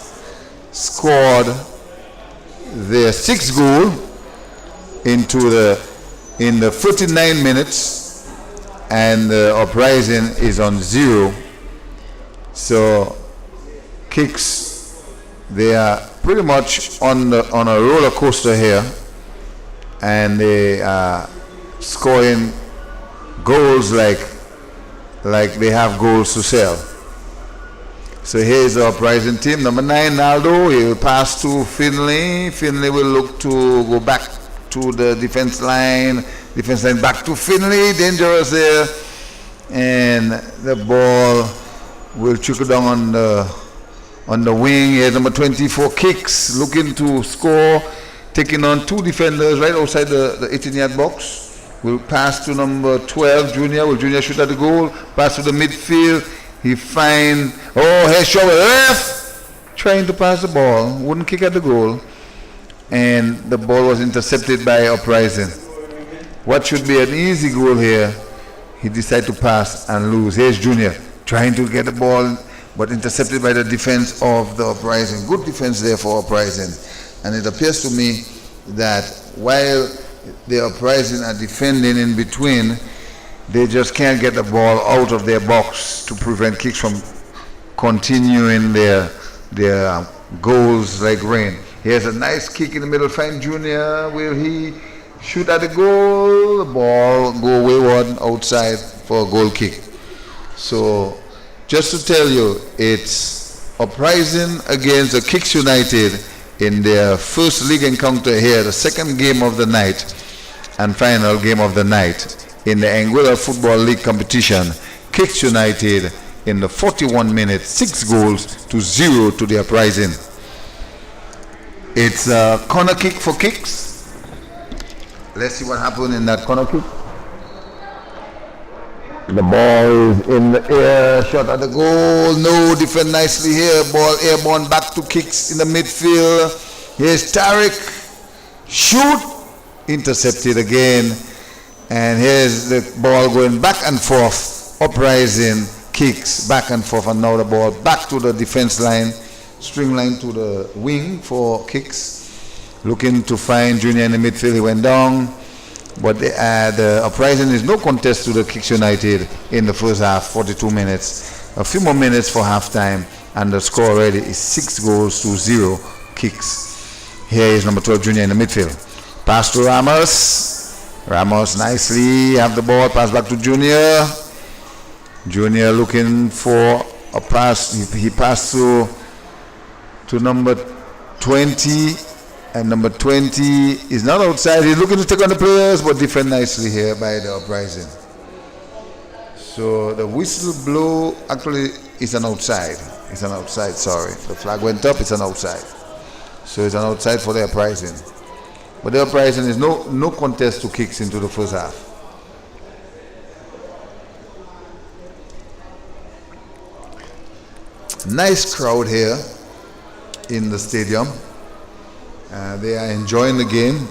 scored their 6th goal in the 49 minutes, and the Uprising is on 0. So Kicks, they are pretty much on a roller coaster here, and they are scoring goals like they have goals to sell. So here's the Uprising team. Number 9, Naldo. He will pass to Finley. Finley will look to go back to the defense line. Defense line back to Finley. Dangerous there. And the ball will trickle down on the wing. Here's number 24, Kicks, looking to score, taking on 2 defenders right outside the 18-yard box. Will pass to number 12, Junior. Will Junior shoot at the goal? Pass to the midfield. He finds, here's Shaw left, trying to pass the ball, wouldn't kick at the goal, and the ball was intercepted by Uprising. What should be an easy goal here, he decided to pass and lose. Here's Junior, trying to get the ball, but intercepted by the defense of the Uprising. Good defense there for Uprising. And it appears to me that while the Uprising are defending in between, they just can't get the ball out of their box to prevent Kicks from continuing their goals like rain. Here's a nice kick in the middle. Find Junior. Will he shoot at the goal? The ball go wayward outside for a goal kick. So just to tell you, it's Uprising against the Kicks United in their first league encounter here, the second game of the night and final game of the night in the Anguilla Football League competition. Kicks United in the 41 minutes, 6 goals to 0 to the Uprising. It's a corner kick for Kicks. Let's see what happened in that corner kick. The ball is in the air, shot at the goal. No, defend nicely here. Ball airborne back to Kicks in the midfield. Here's Tariq. Shoot. Intercepted again. And here's the ball going back and forth. Uprising, Kicks, back and forth. And now the ball back to the defense line. String line to the wing for Kicks. Looking to find Junior in the midfield. He went down. But the Uprising is no contest to the Kicks United in the first half, 42 minutes. A few more minutes for halftime, and the score already is 6-0 Kicks. Here is number 12 Junior in the midfield. Pass to Ramos. Ramos nicely have the ball. Pass back to Junior. Junior looking for a pass. He passed to number 20, and number 20 is not outside. He's looking to take on the players, but defend nicely here by the Uprising. So the whistle blow actually is an outside. It's an outside, sorry. The flag went up, it's an outside. So it's an outside for the Uprising. But the Uprising is no contest to Kicks into the first half. Nice crowd here in the stadium. They are enjoying the game.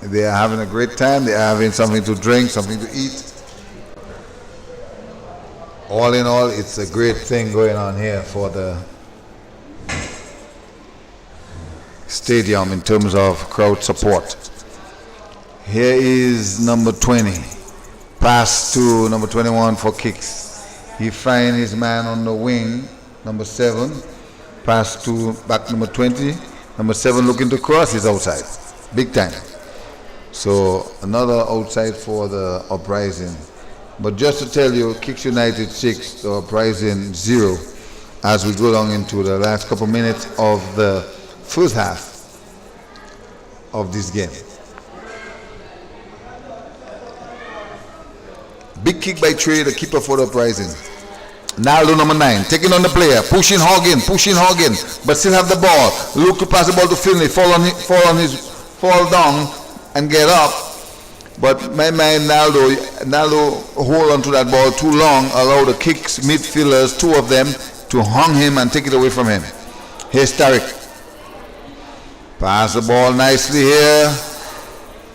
They are having a great time. They are having something to drink, something to eat. All in all, it's a great thing going on here for the stadium in terms of crowd support. Here is number 20. Pass to number 21 for Kicks. He finds his man on the wing, number 7. Pass to back number 20. Number 7 looking to cross, he's outside. Big time. So another outside for the Uprising. But just to tell you, Kicks United 6, the Uprising 0, as we go along into the last couple minutes of the first half of this game. Big kick by Trey, the keeper for the Uprising. Naldo number 9, taking on the player, pushing Hogan, but still have the ball. Look to pass the ball to Finley, fall down and get up. But my man Naldo hold on to that ball too long, allow the Kicks midfielders, 2 of them, to hung him and take it away from him. Here's Tariq. Pass the ball nicely here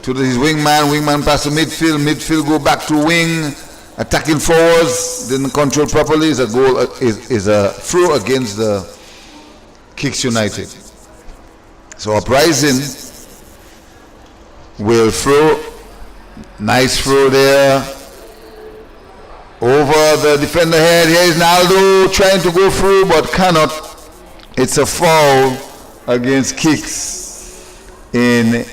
to his wingman pass to midfield go back to wing, attacking forwards, didn't control properly. Is a goal, is a throw against the Kicks United. So Uprising will throw. Nice throw there over the defender head. Here is Naldo trying to go through but cannot. It's a foul against Kicks in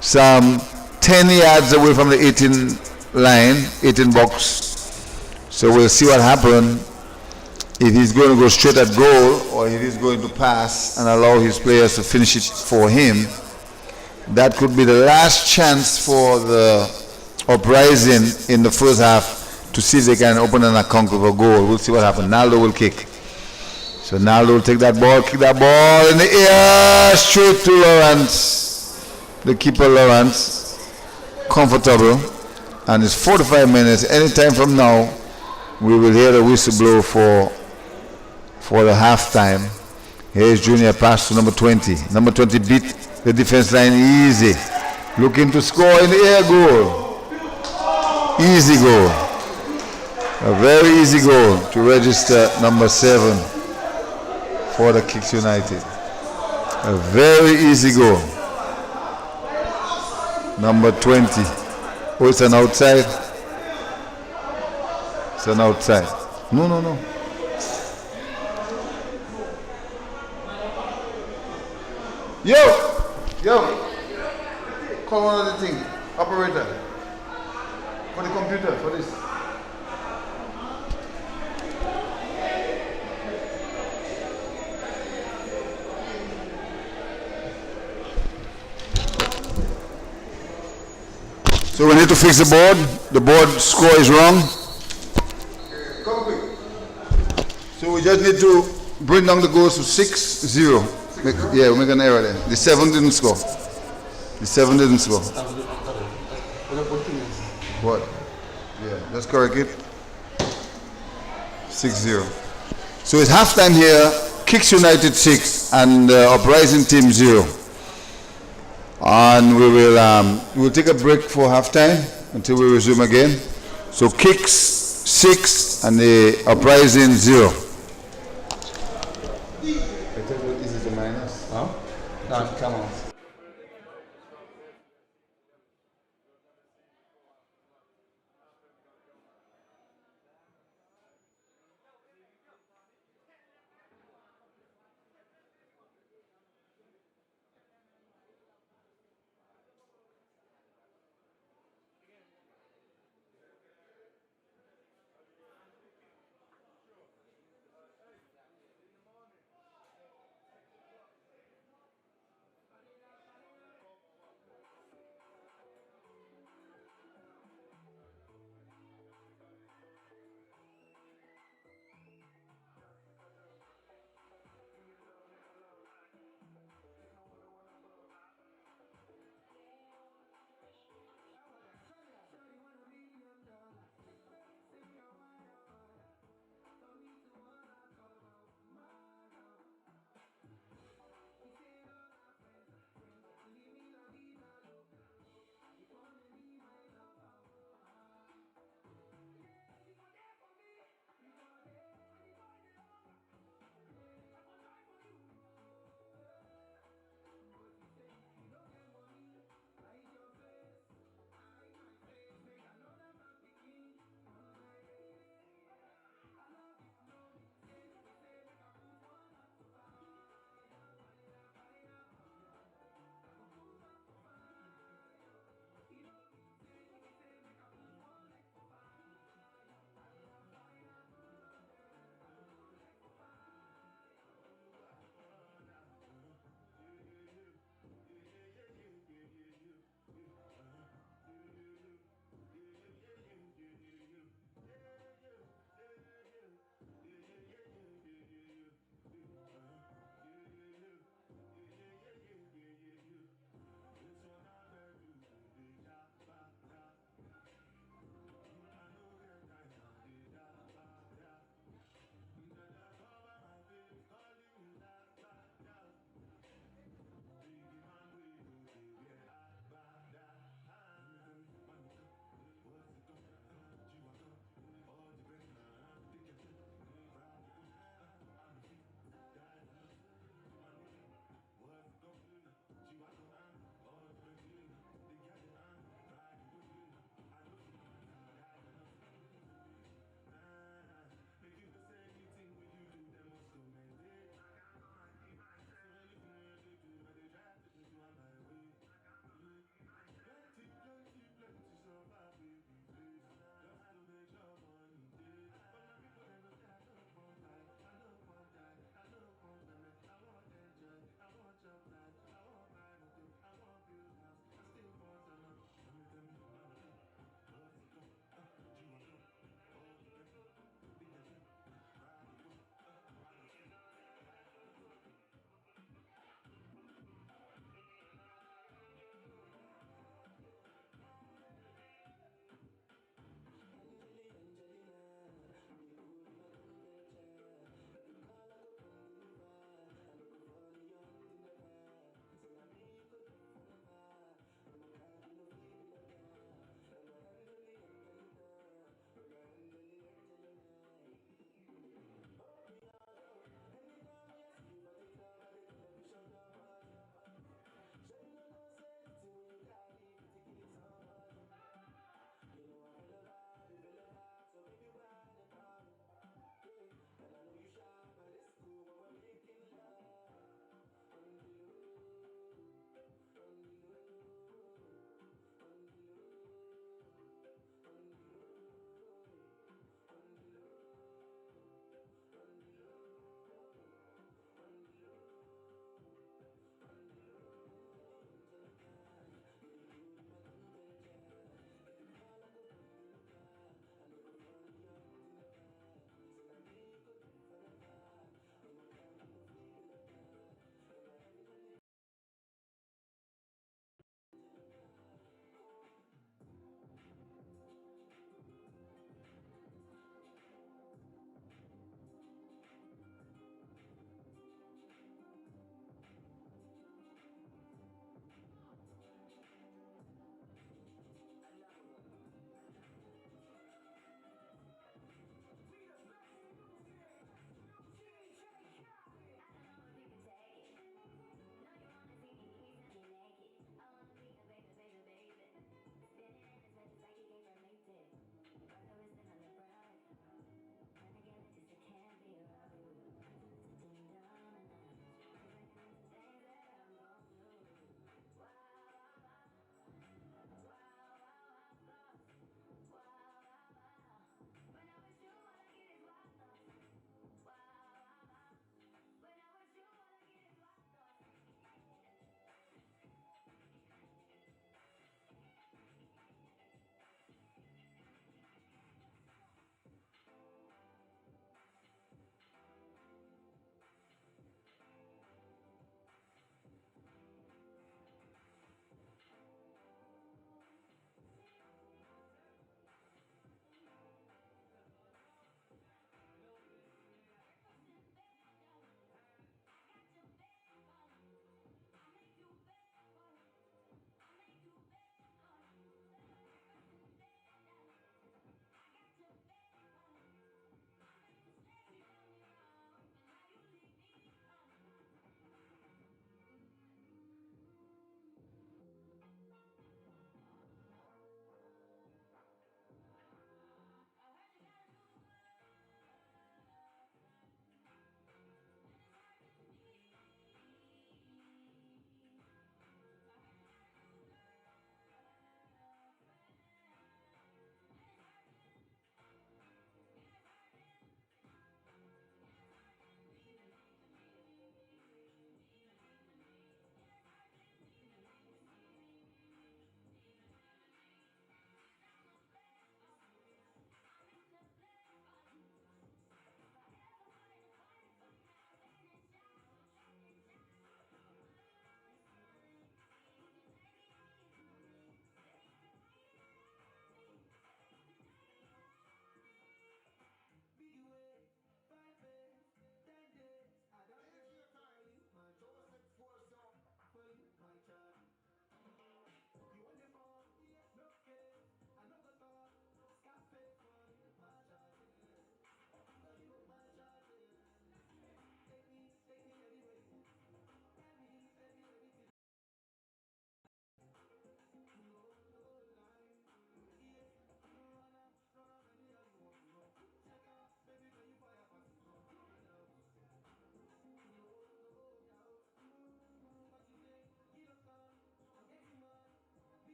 some 10 yards away from the 18 box. So we'll see what happens, if he's going to go straight at goal or if he's going to pass and allow his players to finish it for him. That could be the last chance for the Uprising in the first half to see if they can open an account with a goal. We'll see what happens. Naldo will kick. So Naldo will take that ball, kick that ball in the air, straight to Lawrence. The keeper Lawrence, comfortable. And it's 45 minutes. Anytime from now, we will hear the whistle blow for the halftime. Here's Junior pass to number 20. Number 20 beat the defense line easy. Looking to score in the air, goal. Easy goal. A very easy goal to register number 7 for the Kicks United. A very easy goal. Number 20. Oh, it's an outside. It's an outside. No. Yo! Call one of the thing. Operator. For the computer, for this. So we need to fix the board. The board score is wrong. Come quick. So we just need to bring down the goals to 6-0. Yeah, we make an error there. The 7 didn't score. What? Yeah, let's correct it. 6-0. So it's halftime here. Kicks United 6 and Uprising team 0. And we will take a break for halftime until we resume again. So Kicks 6 and the Uprising 0. Is it a minus? Huh? No, come on.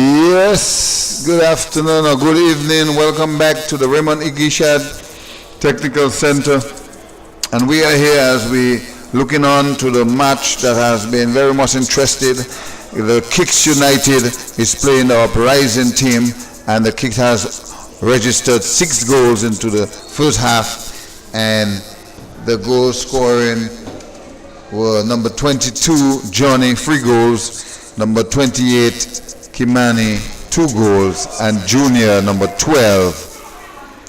Yes, good afternoon or good evening. Welcome back to the Raymond Igishad Technical Center. And we are here as we looking on to the match that has been very much interested. The Kicks United is playing the Uprising team, and the Kicks has registered 6 goals into the first half, and the goal scoring were number 22, Johnny, 3 goals, number 28, Kimani, 2 goals, and Junior, number 12,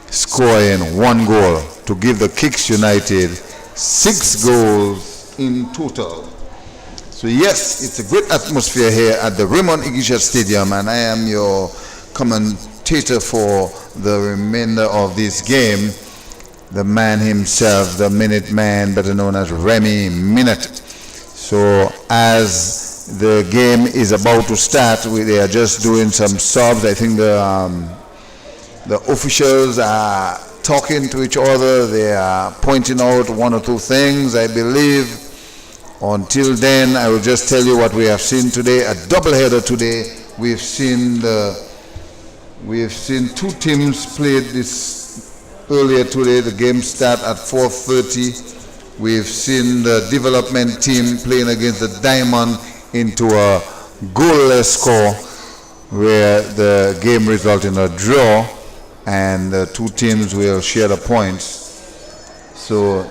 scoring 1 goal to give the Kicks United 6 goals in total. So yes, it's a great atmosphere here at the Raymond Igishad Stadium, and I am your commentator for the remainder of this game, the man himself, the Minute Man, better known as Remy Minute. So as the game is about to start, they are just doing some subs. I think the officials are talking to each other. They are pointing out 1 or 2 things, I believe. Until then, I will just tell you what we have seen today. A doubleheader today. We've seen 2 teams played this earlier today. The game start at 4:30. We've seen the development team playing against the Diamond into a goalless score, where the game resulted in a draw, and the 2 teams will share the points. So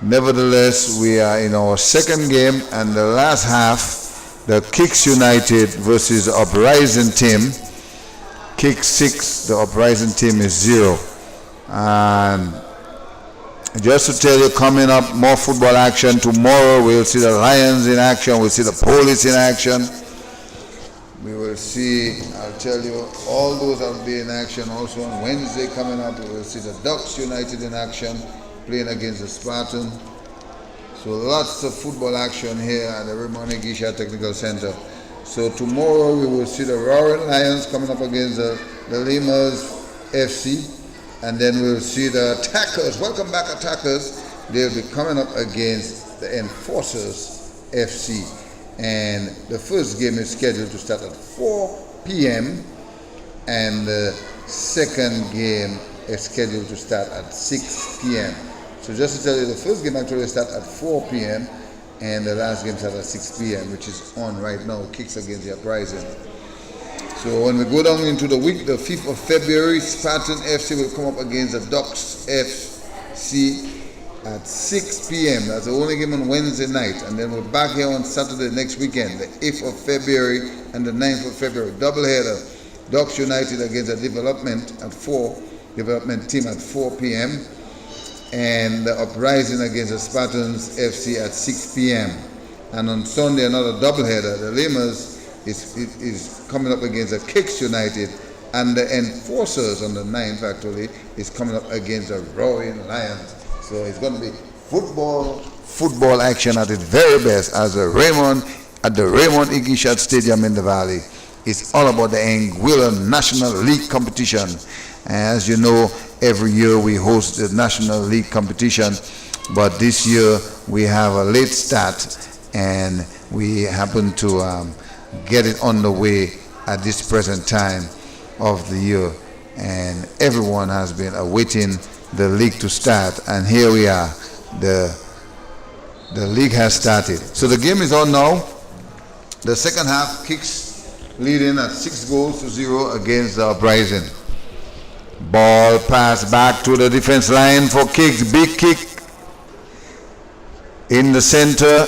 nevertheless, we are in our second game, and the last half, the Kicks United versus the Uprising team. Kicks 6, the Uprising team is 0. And just to tell you, coming up, more football action. Tomorrow we'll see the Lions in action, we'll see the Police in action. We will see, I'll tell you, all those will be in action also on Wednesday coming up. We will see the Ducks United in action, playing against the Spartan. So lots of football action here at the Raymond Igishad Technical Center. So tomorrow we will see the Roaring Lions coming up against the Lemurs FC. And then we'll see the Attackers. Welcome back, Attackers. They'll be coming up against the Enforcers FC. And the first game is scheduled to start at 4 p.m. and the second game is scheduled to start at 6 p.m. So just to tell you, the first game actually starts at 4 p.m. and the last game starts at 6 p.m., which is on right now, Kicks against the Uprising. So when we go down into the week, the 5th of February, Spartan FC will come up against the Ducks FC at 6 p.m. That's the only game on Wednesday night. And then we're back here on Saturday next weekend, the 8th of February and the 9th of February. Doubleheader, Ducks United against the development team at 4 p.m. and the Uprising against the Spartans FC at 6 p.m. And on Sunday, another doubleheader, the Lemurs is coming up against the Kicks United, and the Enforcers on the 9th actually is coming up against the Roaring Lions. So it's going to be football action at its very best at the Raymond Igishad Stadium in the Valley. It's all about the Anguilla National League competition. As you know, every year we host the National League competition, but this year we have a late start, and we happen to get it on the way at this present time of the year, and everyone has been awaiting the league to start, and here we are. The league has started. So the game is on now. The second half, Kicks leading at 6-0 against the Uprising. Ball pass back to the defense line for Kicks. Big kick in the center.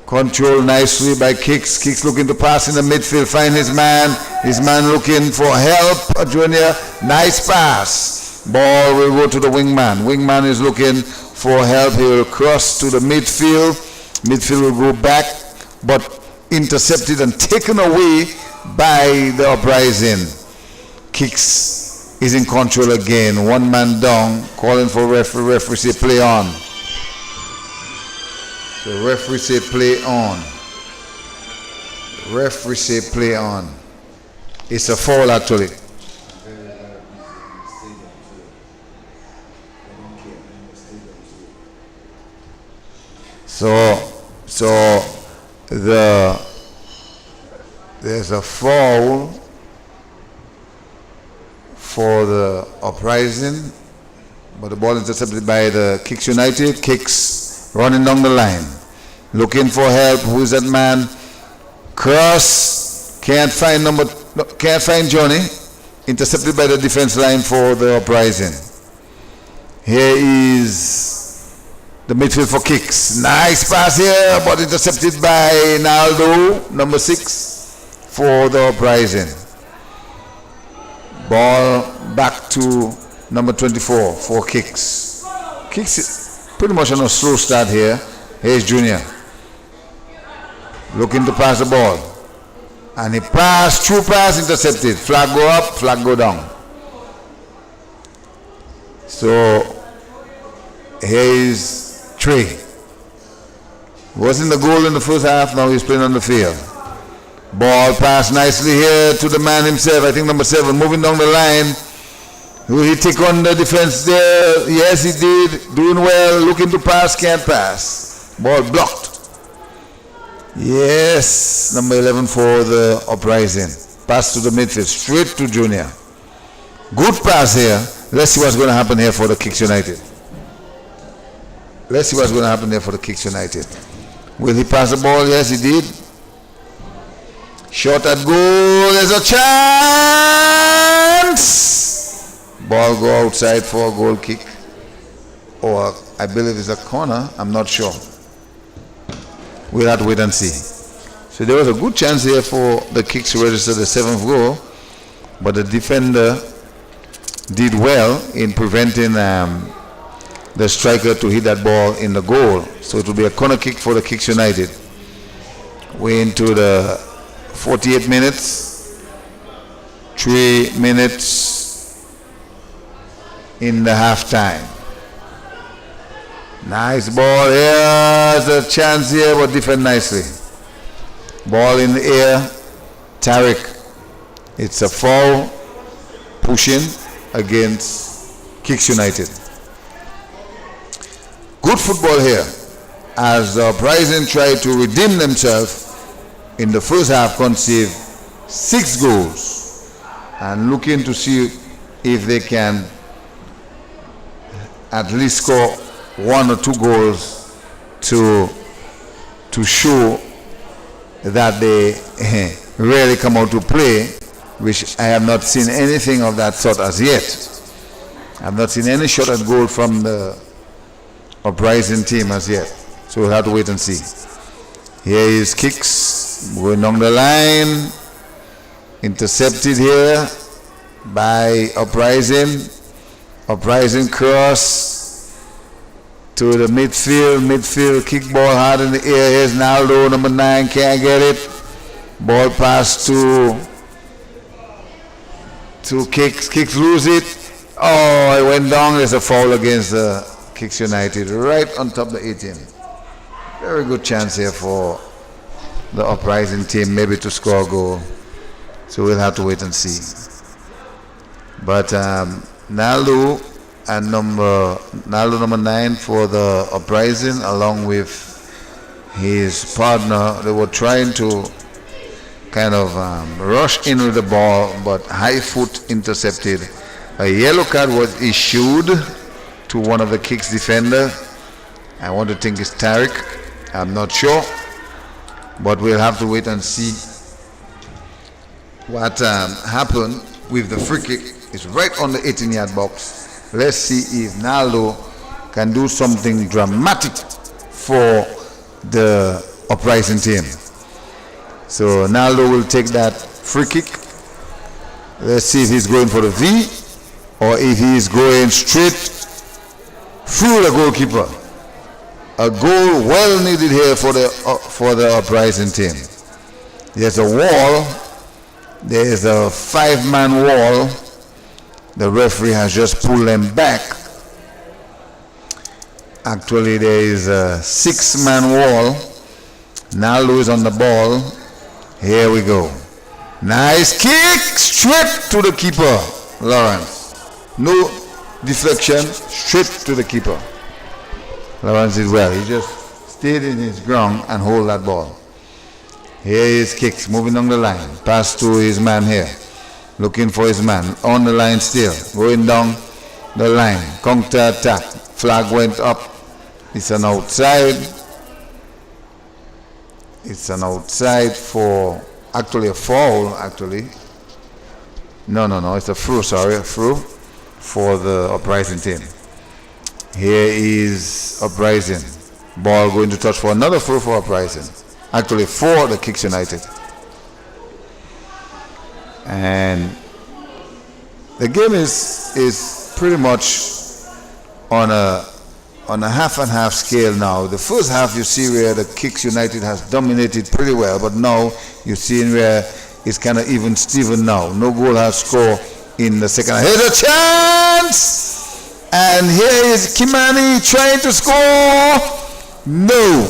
Control nicely by Kicks. Kicks looking to pass in the midfield. Find his man. His man looking for help. Junior. Nice pass. Ball will go to the wingman. Wingman is looking for help. He will cross to the midfield. Midfield will go back, but intercepted and taken away by the Uprising. Kicks is in control again. One man down. Calling for referee. Referee say play on. So referee say play on. Referee say play on. It's a foul actually. So the There's a foul for the Uprising, but the ball intercepted by the Kicks United. Kicks running down the line, looking for help. Who is that man? Cross, can't find Johnny. Intercepted by the defense line for the Uprising. Here is the midfield for Kicks. Nice pass here, but intercepted by Naldo, number 6 for the Uprising. Ball back to number 24 for Kicks. Kicks is pretty much on a slow start here. Here's Junior. Looking to pass the ball. And he passed, true pass intercepted. Flag go up, flag go down. So here is Trey. Was in the goal in the first half, now he's playing on the field. Ball passed nicely here to the man himself, I think number 7, moving down the line. Will he take on the defense there? Yes, he did. Doing well, looking to pass, can't pass. Ball blocked. Yes, number 11 for the Uprising. Pass to the midfield, straight to Junior. Good pass here. Let's see what's going to happen here for the Kicks United. Let's see what's going to happen there for the Kicks United. Will he pass the ball? Yes, he did. Shot at goal. There's a chance. Ball go outside for a goal kick. Or I believe it's a corner. I'm not sure. We'll have to wait and see. So there was a good chance here for the Kicks to register the 7th goal. But the defender did well in preventing the striker to hit that ball in the goal. So it will be a corner kick for the Kicks United. We're into the 48 minutes. 3 minutes in the halftime. Nice ball here. There's a chance here, but defend nicely. Ball in the air. Tariq. It's a foul. Pushing against Kicks United. Good football here as the Uprising tried to redeem themselves in the first half, concede 6 goals and looking to see if they can at least score 1 or 2 goals to show that they really come out to play, which I have not seen anything of that sort as yet. I have not seen any shot at goal from the Uprising team as yet. So we'll have to wait and see. Here is Kicks going down the line. Intercepted here by Uprising. Uprising cross to the midfield. Midfield kick ball hard in the air. Here's Naldo, number 9, can't get it. Ball pass to Kicks. Kicks lose it. Oh, it went down. There's a foul against the Kicks United right on top of the 18. Very good chance here for the Uprising team maybe to score a goal. So we'll have to wait and see. But Naldo number 9 for the Uprising, along with his partner, they were trying to kind of rush in with the ball, but high foot intercepted. A yellow card was issued to one of the Kicks defender. I want to think it's Tariq. I'm not sure, but we'll have to wait and see what happened with the free kick. It's right on the 18-yard box. Let's see if Naldo can do something dramatic for the Uprising team. So Naldo will take that free kick. Let's see if he's going for the V or if he's going straight through the goalkeeper. A goal well needed here for the Uprising team. There's a wall. There is a 5-man wall. The referee has just pulled them back. Actually, there is a 6-man wall. Naldo is on the ball. Here we go. Nice kick, straight to the keeper, Lawrence. No deflection, straight to the keeper. Lawrence did well. He just stayed in his ground and hold that ball. Here is Kicks moving down the line. Pass to his man here. Looking for his man. On the line still. Going down the line. Counter attack. Flag went up. It's an outside. It's an outside for actually a foul actually. No. It's a through, sorry. A through for the Uprising team. Here is Uprising. Ball going to touch for another throw for Uprising. Actually for the Kicks United. And the game is pretty much on a half and half scale now. The first half you see where the Kicks United has dominated pretty well, but now you're seeing where it's kind of even Steven now. No goal has scored in the second half. Here's a chance! And here is Kimani trying to score. No.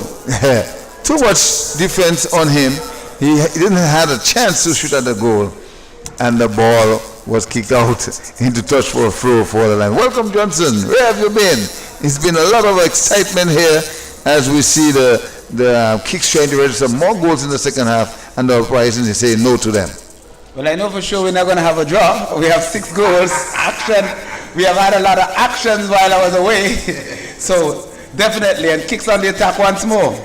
Too much defense on him. He didn't have a chance to shoot at the goal. And the ball was kicked out into touch for a throw for the line. Welcome, Johnson. Where have you been? It's been a lot of excitement here as we see the Kicks trying to register more goals in the second half, and the Uprising is saying no to them. Well, I know for sure we're not going to have a draw. We have 6 goals. Action. We have had a lot of actions while I was away. So definitely, and Kicks on the attack once more.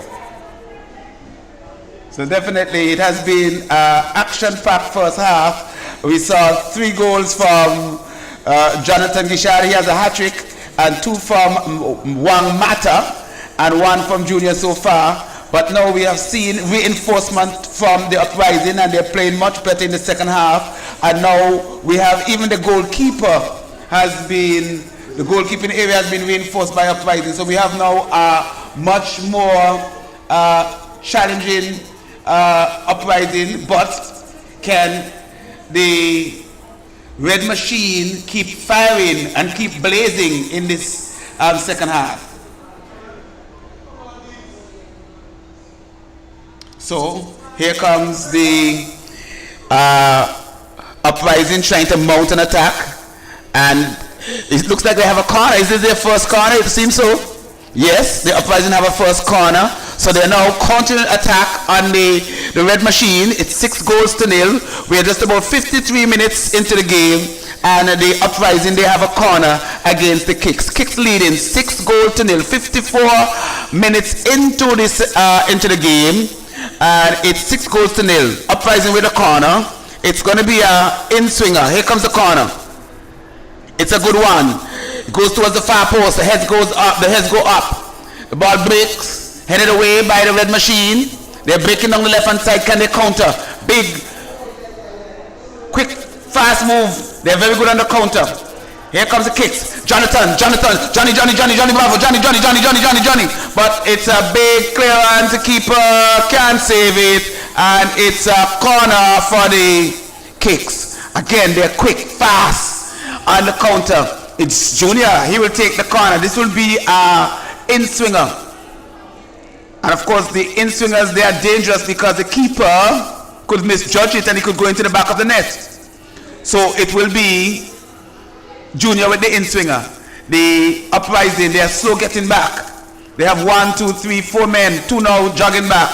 So definitely it has been action-packed first half. We saw 3 goals from Jonathan Gishari, he has a hat-trick, and 2 from Wang Mata, and 1 from Junior so far. But now we have seen reinforcement from the Uprising, and they're playing much better in the second half. And now we have even the goalkeeper the goalkeeping area has been reinforced by Uprising. So we have now a much more challenging Uprising, but can the Red Machine keep firing and keep blazing in this second half? So here comes the Uprising trying to mount an attack, and it looks like they have a corner. Is this their first corner? It seems so. Yes, the Uprising have a first corner. So they're now countering attack on the Red Machine. It's 6-0. We are just about 53 minutes into the game, and the Uprising, they have a corner against the Kicks. Kicks leading 6-0. 54 minutes into the game, and it's 6-0. Uprising with a corner. It's going to be a in-swinger. Here comes the corner. It's a good one. It goes towards the far post. The head goes up. The heads go up. The ball breaks. Headed away by the Red Machine. They're breaking down the left-hand side. Can they counter? Big, quick, fast move. They're very good on the counter. Here comes the Kicks. Johnny Bravo. Johnny. But it's a big clearance. The keeper can't save it. And it's a corner for the Kicks. Again, they're quick, fast on the counter. It's Junior. He will take the corner. This will be a in-swinger. And of course, the in-swingers, they are dangerous because the keeper could misjudge it and he could go into the back of the net. So it will be Junior with the in-swinger. The Uprising, they are slow getting back. They have 1, 2, 3, 4 men. 2 now jogging back.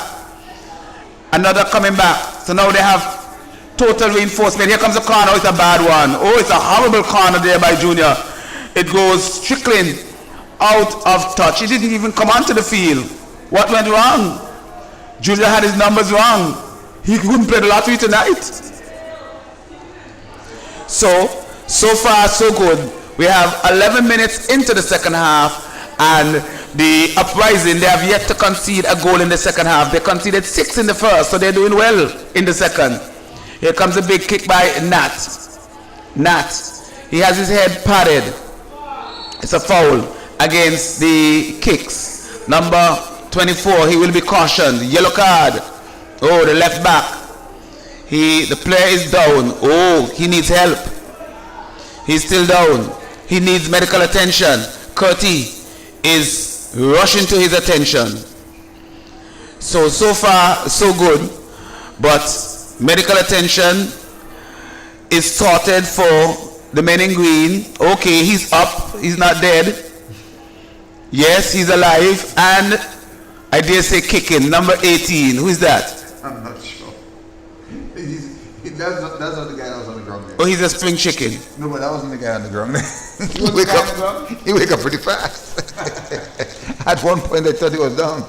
Another coming back. So now they have total reinforcement. Here comes the corner. Oh, it's a bad one. Oh, it's a horrible corner there by Junior. It goes trickling out of touch. He didn't even come onto the field. What went wrong? Junior had his numbers wrong. He couldn't play the lottery tonight. So far, so good. We have 11 minutes into the second half, and the Uprising, they have yet to concede a goal in the second half. They conceded 6 in the first, so they're doing well in the second. Here comes a big kick by Nat. He has his head padded. It's a foul against the Kicks. Number 24, he will be cautioned. Yellow card. Oh, the left back. The player is down. Oh, he needs help. He's still down. He needs medical attention. Curti is rushing to his attention. So far, so good. But medical attention is sorted for the men in green. Okay, he's up. He's not dead. Yes, he's alive. And I dare say kicking. Number 18. Who is that? I'm not sure. That's not the guy that was on the ground there. Oh, he's a spring chicken. No, but that wasn't the guy on the ground. He wake up pretty fast. At one point, I thought he was down.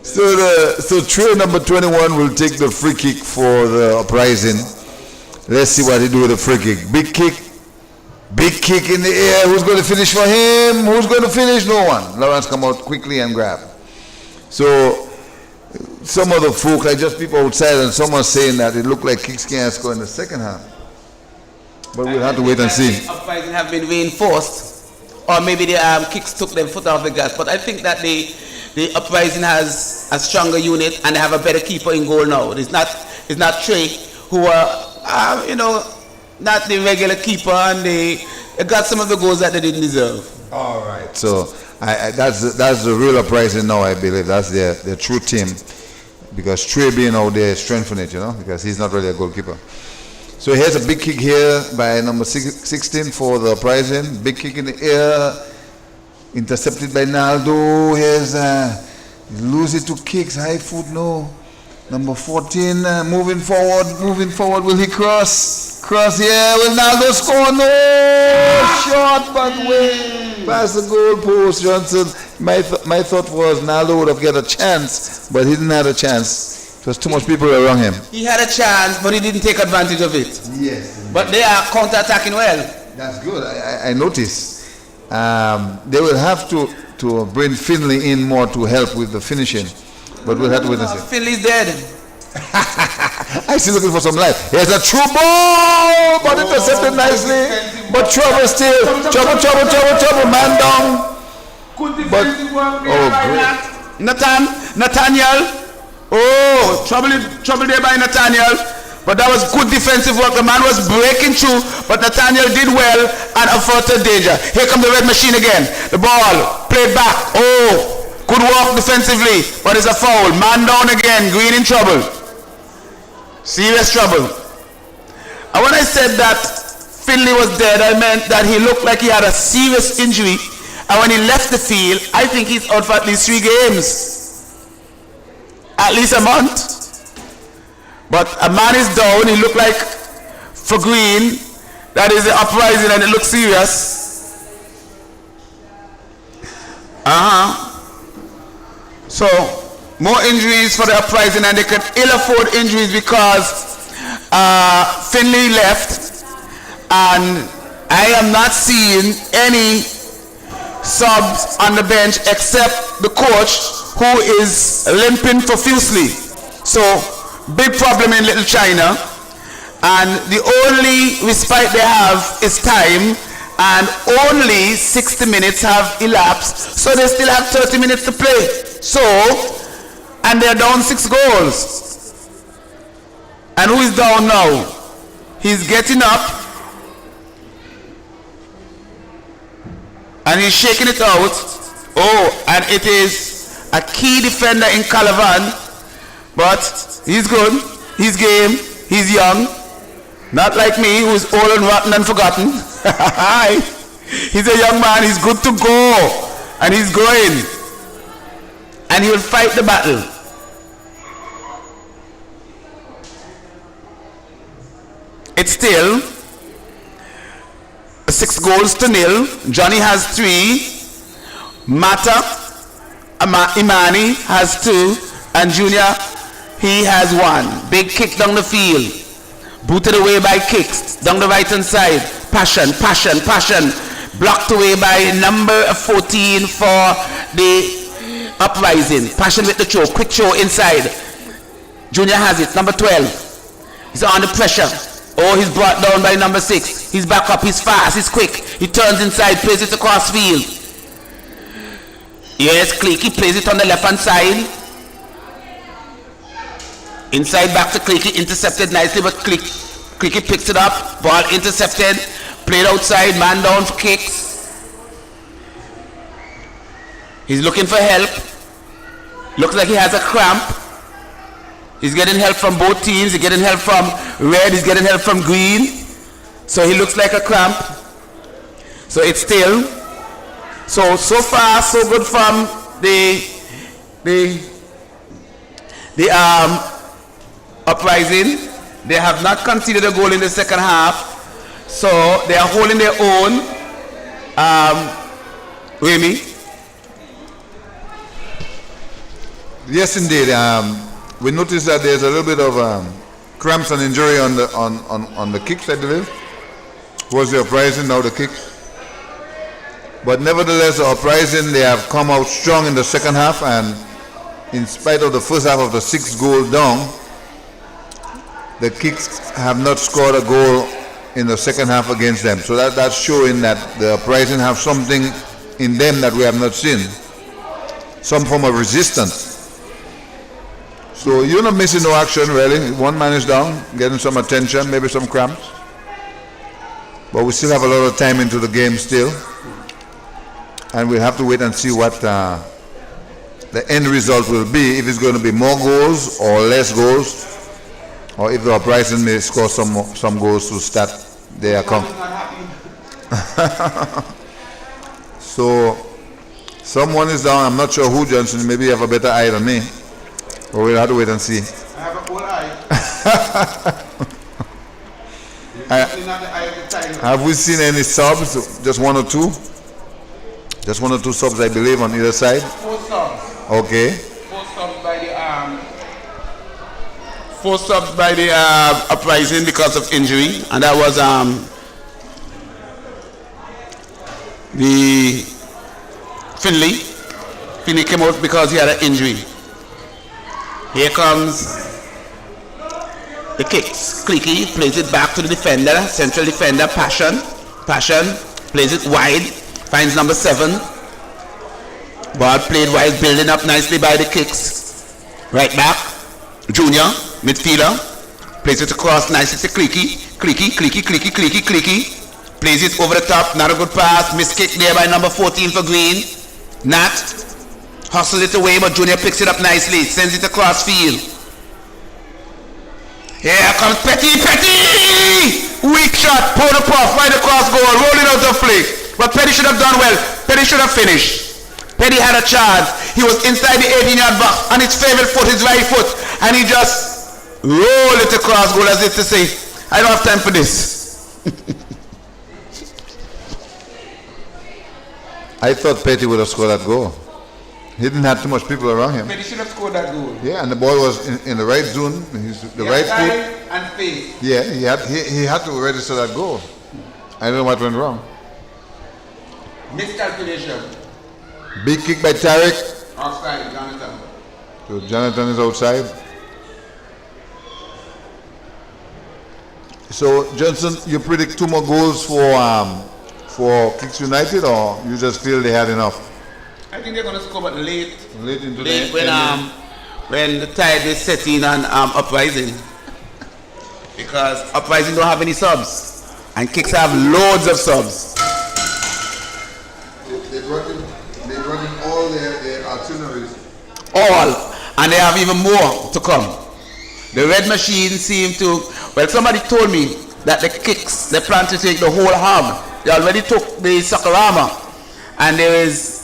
So tray number 21 will take the free kick for the Uprising. Let's see what he do with the free kick. Big kick in the air. Who's going to finish for him? Who's going to finish? No one. Lawrence come out quickly and grab. So some of the folk, like just people outside, and someone saying that it looked like Kicks can't score in the second half. But we'll have to wait and see. Uprising have been reinforced, or maybe the Kicks took their foot off the gas. But I think that the Uprising has a stronger unit and they have a better keeper in goal now. It's not Trey who are not the regular keeper, and they got some of the goals that they didn't deserve. All right. So that's the real Uprising now, I believe. That's their true team. Because Trey being out there strengthening it, because he's not really a goalkeeper. So here's a big kick here by number 16 for the Uprising. Big kick in the air. Intercepted by Naldo. Here's lose it to Kicks. High foot, no. Number 14 moving forward. Will he cross? Yeah. Will Naldo score? No. Shot, but way past the goal post. Johnson. My thought was Naldo would have got a chance, but he didn't have a chance. Because too much people around him. He had a chance, but he didn't take advantage of it. Yes. But they are counter-attacking well. That's good. I noticed. They will have to bring Finley in more to help with the finishing. But we'll have to wait and see. Finley's dead. I'm still looking for some life. Here's a true ball, but intercepted nicely. But trouble still. Trouble. Man down. Good defensive work there by Nat. Nathaniel. Oh, trouble there by Nathaniel. But that was good defensive work. The man was breaking through, but Nathaniel did well and averted danger. Here comes the red machine again. The ball played back. Oh, good work defensively, but it's a foul. Man down again. Green in trouble. Serious trouble. And when I said that Finley was dead, I meant that he looked like he had a serious injury. And when he left the field, I think he's out for at least 3 games. At least a month. But a man is down. He looked like for Green. That is the Uprising, and it looks serious. So more injuries for the Uprising, and they could ill afford injuries because Finley left, and I am not seeing any subs on the bench except the coach, who is limping profusely. So big problem in Little China, and the only respite they have is time, and only 60 minutes have elapsed, so they still have 30 minutes to play. So, and they're down 6 goals. And who is down now? He's getting up and he's shaking it out. Oh, and it is a key defender in Calavan, but he's good, he's game, he's young, not like me who's old and rotten and forgotten. He's a young man, he's good to go, and he's going, and he will fight the battle. It's still 6-0. Johnny has 3, Imani has 2, and Junior, he has 1. Big kick down the field, booted away by Kicks down the right hand side. Passion, blocked away by number 14 for the Uprising. Passion with the throw, quick throw inside. Junior has it, number 12. He's under pressure. Oh, he's brought down by number 6. He's back up, he's fast, he's quick. He turns inside, plays it across field. Yes, Clicky plays it on the left hand side. Inside back to Clicky, intercepted nicely, but Clicky picks it up. Ball intercepted, played outside, man down for Kicks. He's looking for help. Looks like he has a cramp. He's getting help from both teams. He's getting help from red, he's getting help from green. So he looks like a cramp. So it's still. So far, so good from the The Uprising, they have not conceded a goal in the second half, so they are holding their own. Remy? Yes, indeed. We noticed that there's a little bit of cramps and injury on the kicks, I believe. Was the Uprising, now the kicks. But nevertheless, the Uprising, they have come out strong in the second half, and in spite of the first half of the 6-goal down, the kicks have not scored a goal in the second half against them. So that's showing that the Uprising have something in them that we have not seen. Some form of resistance. So you're not missing no action really. One man is down, getting some attention, maybe some cramps. But we still have a lot of time into the game still. And we'll have to wait and see what the end result will be, if it's going to be more goals or less goals, or if the Uprising may score some goals to start their account. So someone is down. I'm not sure who, Johnson. Maybe you have a better eye than me. But we'll have to wait and see. I have a full eye. Have we seen any subs? Just one or two? Just one or two subs, I believe, on either side? 4 subs. Okay. 4 subs by the 4 subs by the Uprising because of injury, and that was the Finley. Finley came out because he had an injury. Here comes the kicks. Clicky plays it back to the defender, central defender, Passion plays it wide, finds number 7. Ball played wide, building up nicely by the kicks. Right back, Junior, midfielder, plays it across nicely to Clicky. Plays it over the top, not a good pass, missed kick there by number 14 for Green. Nat hustles it away, but Junior picks it up nicely, sends it across field. Here comes Petty! Weak shot, pull the puff, right across goal, rolling out of play. But Petty should have done well, Petty should have finished. Petty had a chance, he was inside the 18-yard box, on his favorite foot, his right foot, and he just rolled it across goal as if to say, I don't have time for this. I thought Petty would have scored that goal. He didn't have too much people around him. Petty should have scored that goal. Yeah, and the ball was in the right zone, the right foot. And face. Yeah, he had to register that goal. I don't know what went wrong. Miscalculation. Big kick by Tarek. Outside, Jonathan. So Jonathan is outside. So Johnson, you predict 2 more goals for Kicks United, or you just feel they had enough? I think they're going to score, but late Into the when the tide is setting on Uprising, because Uprising don't have any subs, and Kicks have loads of subs. They brought in all their itineraries. All, and they have even more to come. The red machine seem to. Well, somebody told me that the Kicks, they plan to take the whole hub. They already took the Sakurama, and there is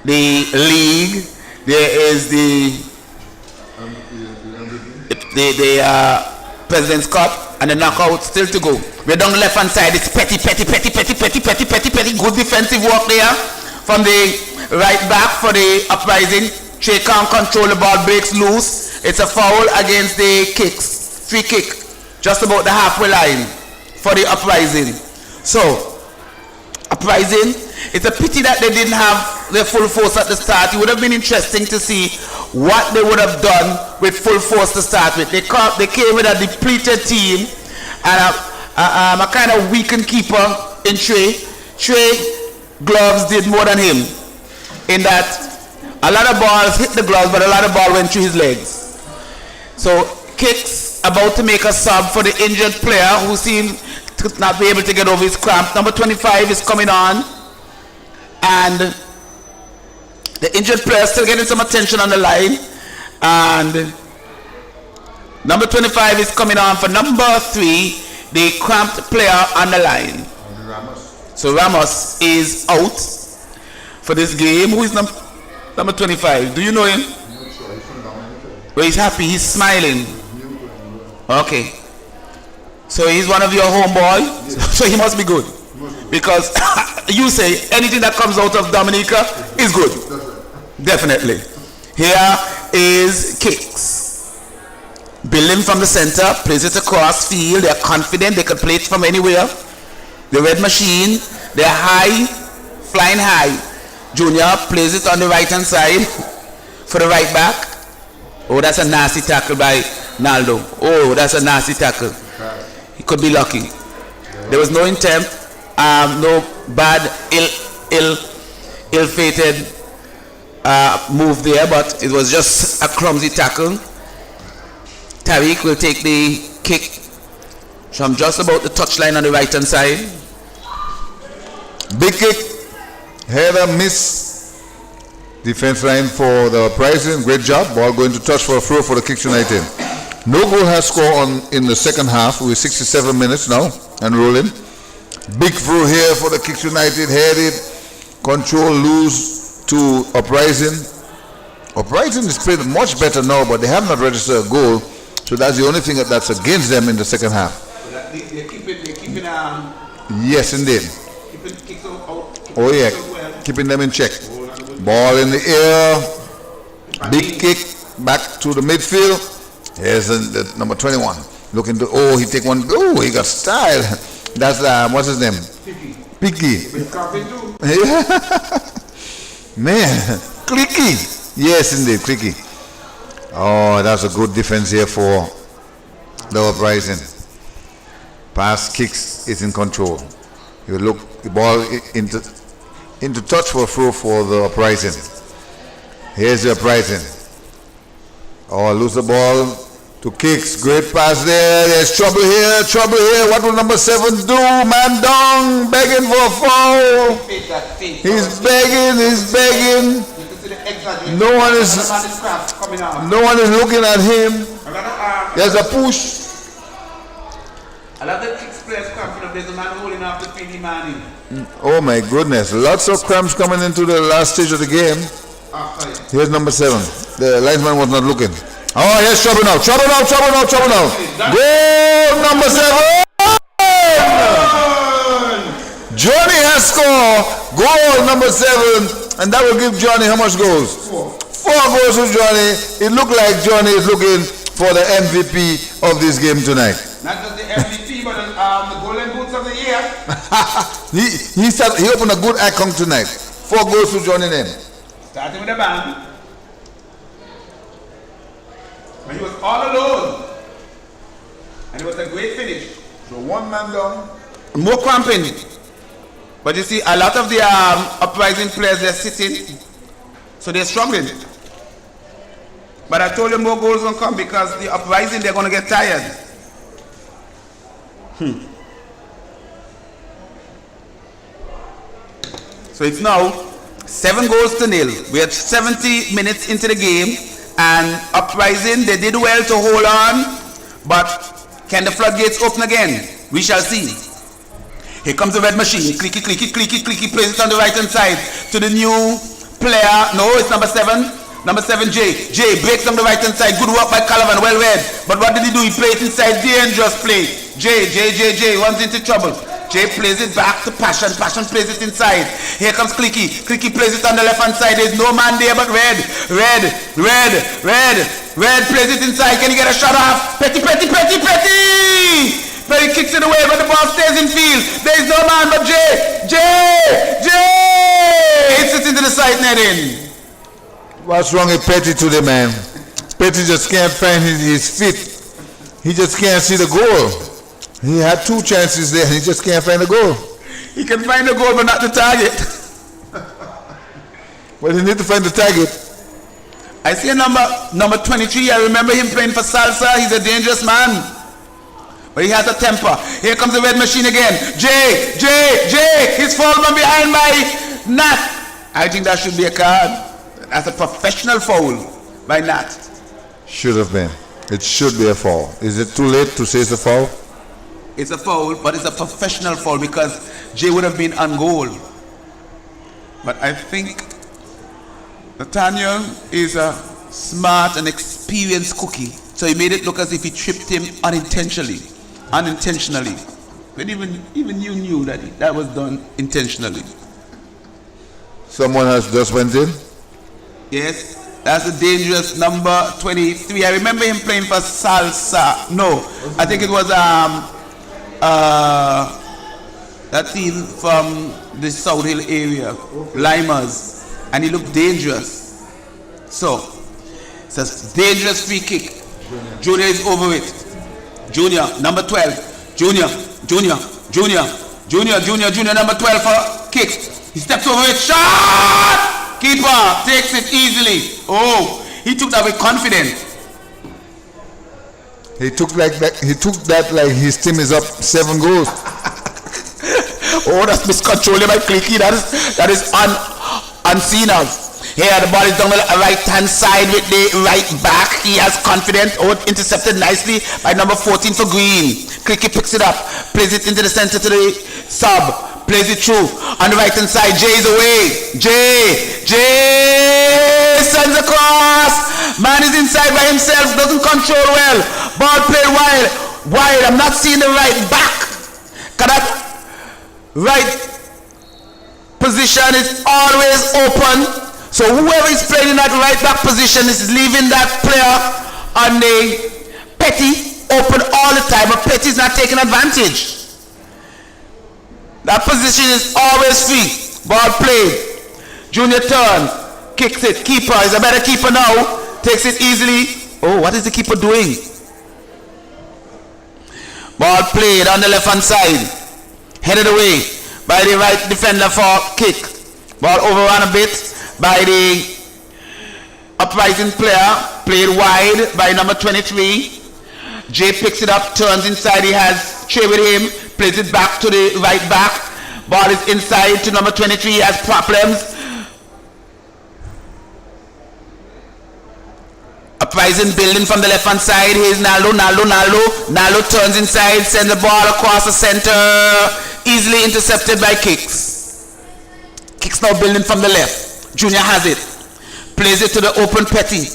the league, there is the President's Cup, and the knockout still to go. We're down the left hand side, it's Petty. Good defensive work there from the right back for the Uprising. Che can't control the ball, breaks loose. It's a foul against the Kicks. Free kick, just about the halfway line for the Uprising. So, Uprising, it's a pity that they didn't have their full force at the start. It would have been interesting to see what they would have done with full force to start with. They came with a depleted team and a kind of weakened keeper in Trey. Trey gloves did more than him, in that a lot of balls hit the gloves, but a lot of ball went through his legs. So Kicks about to make a sub for the injured player who seemed to not be able to get over his cramp. Number 25 is coming on, and the injured player is still getting some attention on the line, and number 25 is coming on for number 3, the cramped player on the line. So Ramos is out for this game. Who is number 25? Do you know him? Well, he's happy, he's smiling. Okay. So he's one of your homeboy, so he must be good. Because you say anything that comes out of Dominica is good. Definitely. Here is Kicks. Building from the center, plays it across field. They're confident they can play it from anywhere. The red machine, they're high, flying high. Junior plays it on the right hand side for the right back. Oh, that's a nasty tackle by Naldo. Oh, that's a nasty tackle. He could be lucky. There was no intent, no bad, ill-fated move there, but it was just a clumsy tackle. Tariq will take the kick from just about the touchline on the right hand side. Big kick, header miss. Defense line for the Uprising, great job. Ball going to touch for a throw for the Kicks United. No goal has scored in the second half. We're 67 minutes now and rolling. Big throw here for the Kicks United, headed, control, lose to Uprising. Uprising is playing much better now, but they have not registered a goal, so that's the only thing that's against them in the second half. So they're keeping yes, indeed. Kicks out. Oh yeah, keeping them in check. Ball in the air, big kick back to the midfield. Here's the number 21. Looking to, oh, he take one, oh, he got style. That's, what's his name? Picky. Man, Clicky. Yes, indeed, Clicky. Oh, that's a good defense here for the Uprising. Pass kicks is in control. You look the ball into touch for a throw for the Uprising. Here's the Uprising. Oh, lose the ball to Kicks. Great pass there. There's trouble here. Trouble here. What will number 7 do? Man down, begging for a foul. He's begging. He's begging. No one is looking at him. There's a push. I love the Kicks players confident. There's a man holding up the PD man. Oh my goodness, lots of cramps coming into the last stage of the game. Here's number 7. The linesman was not looking. Oh, here's trouble now. Trouble now. Goal number 7. Johnny has scored goal number 7, and that will give Johnny how much goals? 4 goals to Johnny. It looked like Johnny is looking for the MVP of this game tonight. Not just the MVP, but the golden boots of the year. he opened a good account tonight. 4 goals to Johnny name. Starting with the band. But he was all alone. And it was a great finish. So 1 man down. More cramping. But you see, a lot of the Uprising players, they're sitting. So they're struggling. But I told you more goals won't come because the Uprising, they're going to get tired. So it's now 7-0. We are 70 minutes into the game, and Uprising, they did well to hold on, but can the floodgates open again? We shall see. Here comes the red machine. Clicky, plays it on the right hand side to the new player. No, it's number 7. Number 7, Jay. Jay breaks on the right hand side. Good work by Calavan. Well read. But what did he do? He played it inside. Dangerous play. Jay runs into trouble. Jay plays it back to Passion. Passion plays it inside. Here comes Clicky. Clicky plays it on the left hand side. There's no man there but Red. Red plays it inside. Can he get a shot off? Petty. But he kicks it away, but the ball stays in field. There's no man but Jay. It sits into the side netting. What's wrong with Petty today, man? Petty just can't find his feet. He just can't see the goal. He had 2 chances there and he just can't find the goal. He can find the goal but not the target. Well, he need to find the target. I see a number 23. I remember him playing for Salsa. He's a dangerous man. But he has a temper. Here comes the red machine again. Jay. He's fallen from behind by Nat. I think that should be a card. That's a professional foul by Nat. Should have been. It should be a foul. Is it too late to say it's a foul? It's a foul, but it's a professional foul because Jay would have been on goal. But I think Nathaniel is a smart and experienced experienced cookie, so he made it look as if he tripped him unintentionally. But even you knew that was done intentionally. Someone has just went in? Yes, that's the dangerous number 23. I remember him playing for Salsa. No, I think it was that team from the South Hill area, Limers, and he looked dangerous. So, it's a dangerous free kick. Junior is over it. Junior, number 12. Junior, number 12 for kicks. He steps over it. Shot! Keeper takes it easily. Oh, he took that with confidence. He took that like his team is up 7 goals. Oh, that's miscontrolling by Clicky. That is unseen of. Here the ball is down the right hand side with the right back. He has confidence. Oh, intercepted nicely by number 14 for Green. Clicky picks it up, plays it into the center to the sub, plays it through on the right hand side. Jay is away. Jay sends across. Man is inside by himself, doesn't control well. Ball played wide. I'm not seeing the right back. That right position is always open. So whoever is playing in that right back position is leaving that player on the Petty open all the time, but Petty is not taking advantage. That position is always free. Ball played. Junior turns, kicks it. Keeper is a better keeper now. Takes it easily. Oh, what is the keeper doing? Ball played on the left hand side. Headed away by the right defender for kick. Ball overrun a bit by the Uprising player, played wide by number 23. Jay picks it up, turns inside, he has Trey with him, plays it back to the right back. Ball is inside to number 23, he has problems. Uprising building from the left hand side, here's Naldo turns inside, sends the ball across the center, easily intercepted by Kicks. Kicks now building from the left. Junior has it. Plays it to the open Petty.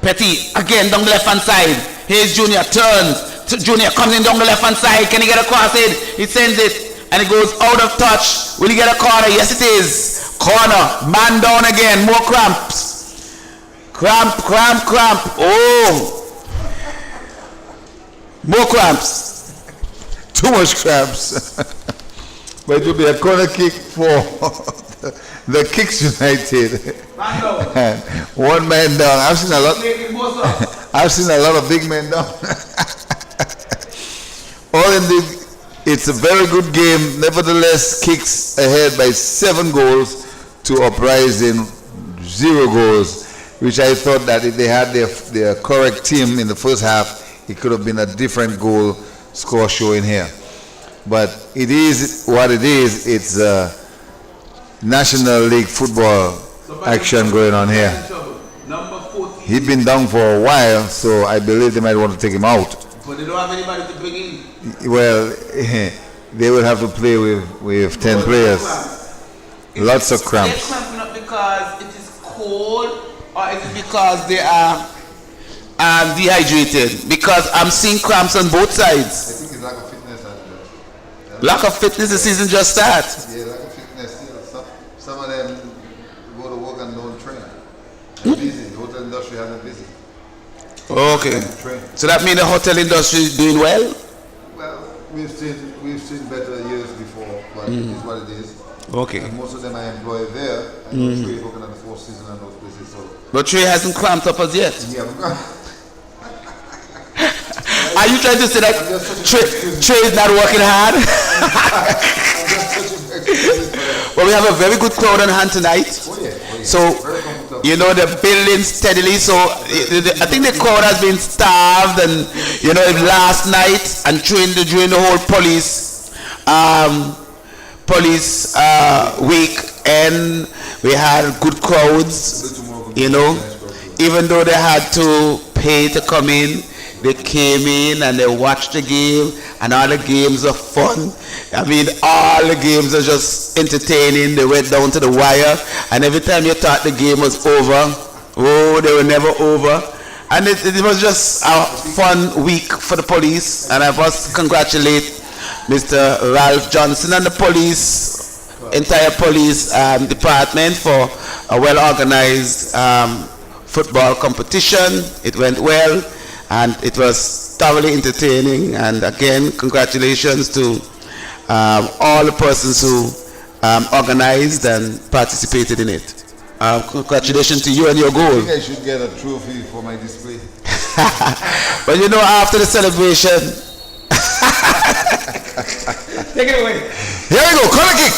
Petty again down the left hand side. Here's Junior. Turns. Junior comes in down the left hand side. Can he get across it? He sends it. And it goes out of touch. Will he get a corner? Yes, it is. Corner. Man down again. More cramps. Cramp. Oh. More cramps. Too much cramps. But it will be a corner kick for the Kicks United. One man down. I've seen a lot of big men down. It's a very good game. Nevertheless, Kicks ahead by 7 goals to Uprising 0 goals, which I thought that if they had their correct team in the first half, it could have been a different goal score showing here. But it is what it is. It's National League football action going on here. He's been down for a while, so I believe they might want to take him out. But they don't have anybody to bring in. Well, they will have to play with 10 players. Lots of cramps. Is it cramping up because it is cold, or is it because they are dehydrated? Because I'm seeing cramps on both sides. I think it's lack of fitness. Lack of fitness, the season just starts. Yeah, lack of fitness. Some of them go to work and don't train. They're busy. The hotel industry has them busy. Okay. So that means the hotel industry is doing well? Well, we've seen better years before, but it is what it is. Okay. And most of them are employed there. I know Trey is working at the Four Seasons and those places. So. But Trey hasn't cramped up as yet. Yeah. Are you trying to say that Trey is not working hard? Well, we have a very good crowd on hand tonight. Oh yeah. So, you know, they're building steadily. So, I think the crowd has been starved, and you know, last night and during the whole police week, and we had good crowds. You know, even though they had to pay to come in, they came in and they watched the game, and all the games are fun. I mean, all the games are just entertaining. They went down to the wire, and every time you thought the game was over, Oh, they were never over. And it was just a fun week for the police. And I must congratulate Mr. Ralph Johnson and the police, entire police department for a well-organized football competition. It went well, and it was thoroughly entertaining. And again, congratulations to all the persons who organized and participated in it. Congratulations to you and your goal. I think I should get a trophy for my display. But you know, after the celebration, take it away. Here we go, corner kick.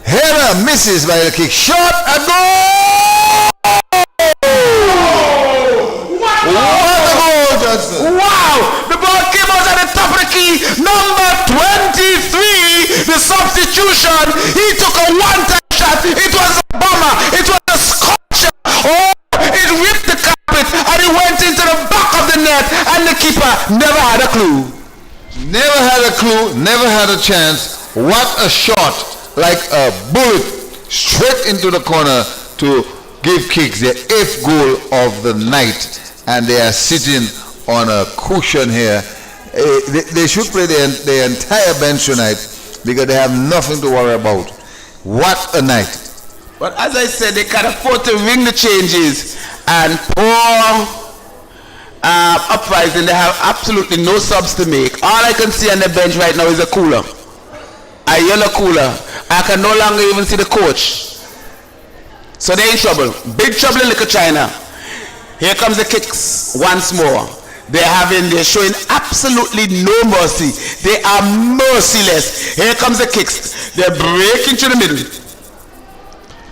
Header misses by the kick. Shot and goal! What a goal, Johnson! Wow! The ball came out at the top of the key. Number 23, the substitution. He took a one-time shot. It was a bomber. It was a scorcher. Oh, it ripped the carpet and it went into the back of the net, and the keeper never had a clue. Never had a clue, never had a chance. What a shot, like a bullet, straight into the corner to give Kicks their 8th goal of the night. And they are sitting on a cushion here. They should play the entire bench tonight because they have nothing to worry about. What a night. But as I said, they can afford to ring the changes, and poor Uprising, they have absolutely no subs to make. All I can see on the bench right now is a cooler, a yellow cooler. I can no longer even see the coach. So they're in trouble, big trouble in Little China. Here comes the Kicks once more. They're showing absolutely no mercy. They are merciless. Here comes the Kicks. They're breaking through the middle.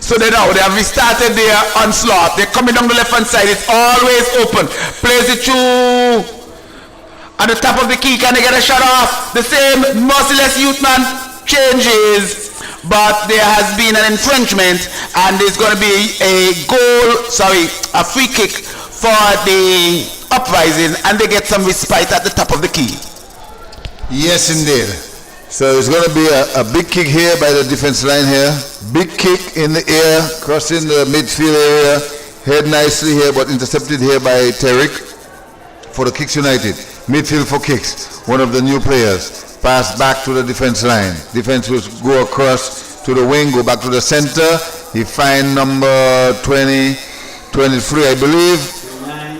So they have restarted their onslaught. They're coming down the left-hand side. It's always open. Plays it through at the top of the key. Can they get a shot off? The same merciless youth man changes. But there has been an infringement, and there's going to be a free kick for the Uprising, and they get some respite at the top of the key. Yes, indeed. So it's going to be a big kick here by the defense line here. Big kick in the air, crossing the midfield area. Head nicely here, but intercepted here by Terrick for the Kicks United. Midfield for Kicks, one of the new players. Pass back to the defense line. Defense will go across to the wing, go back to the center. He find number 20, 23, I believe.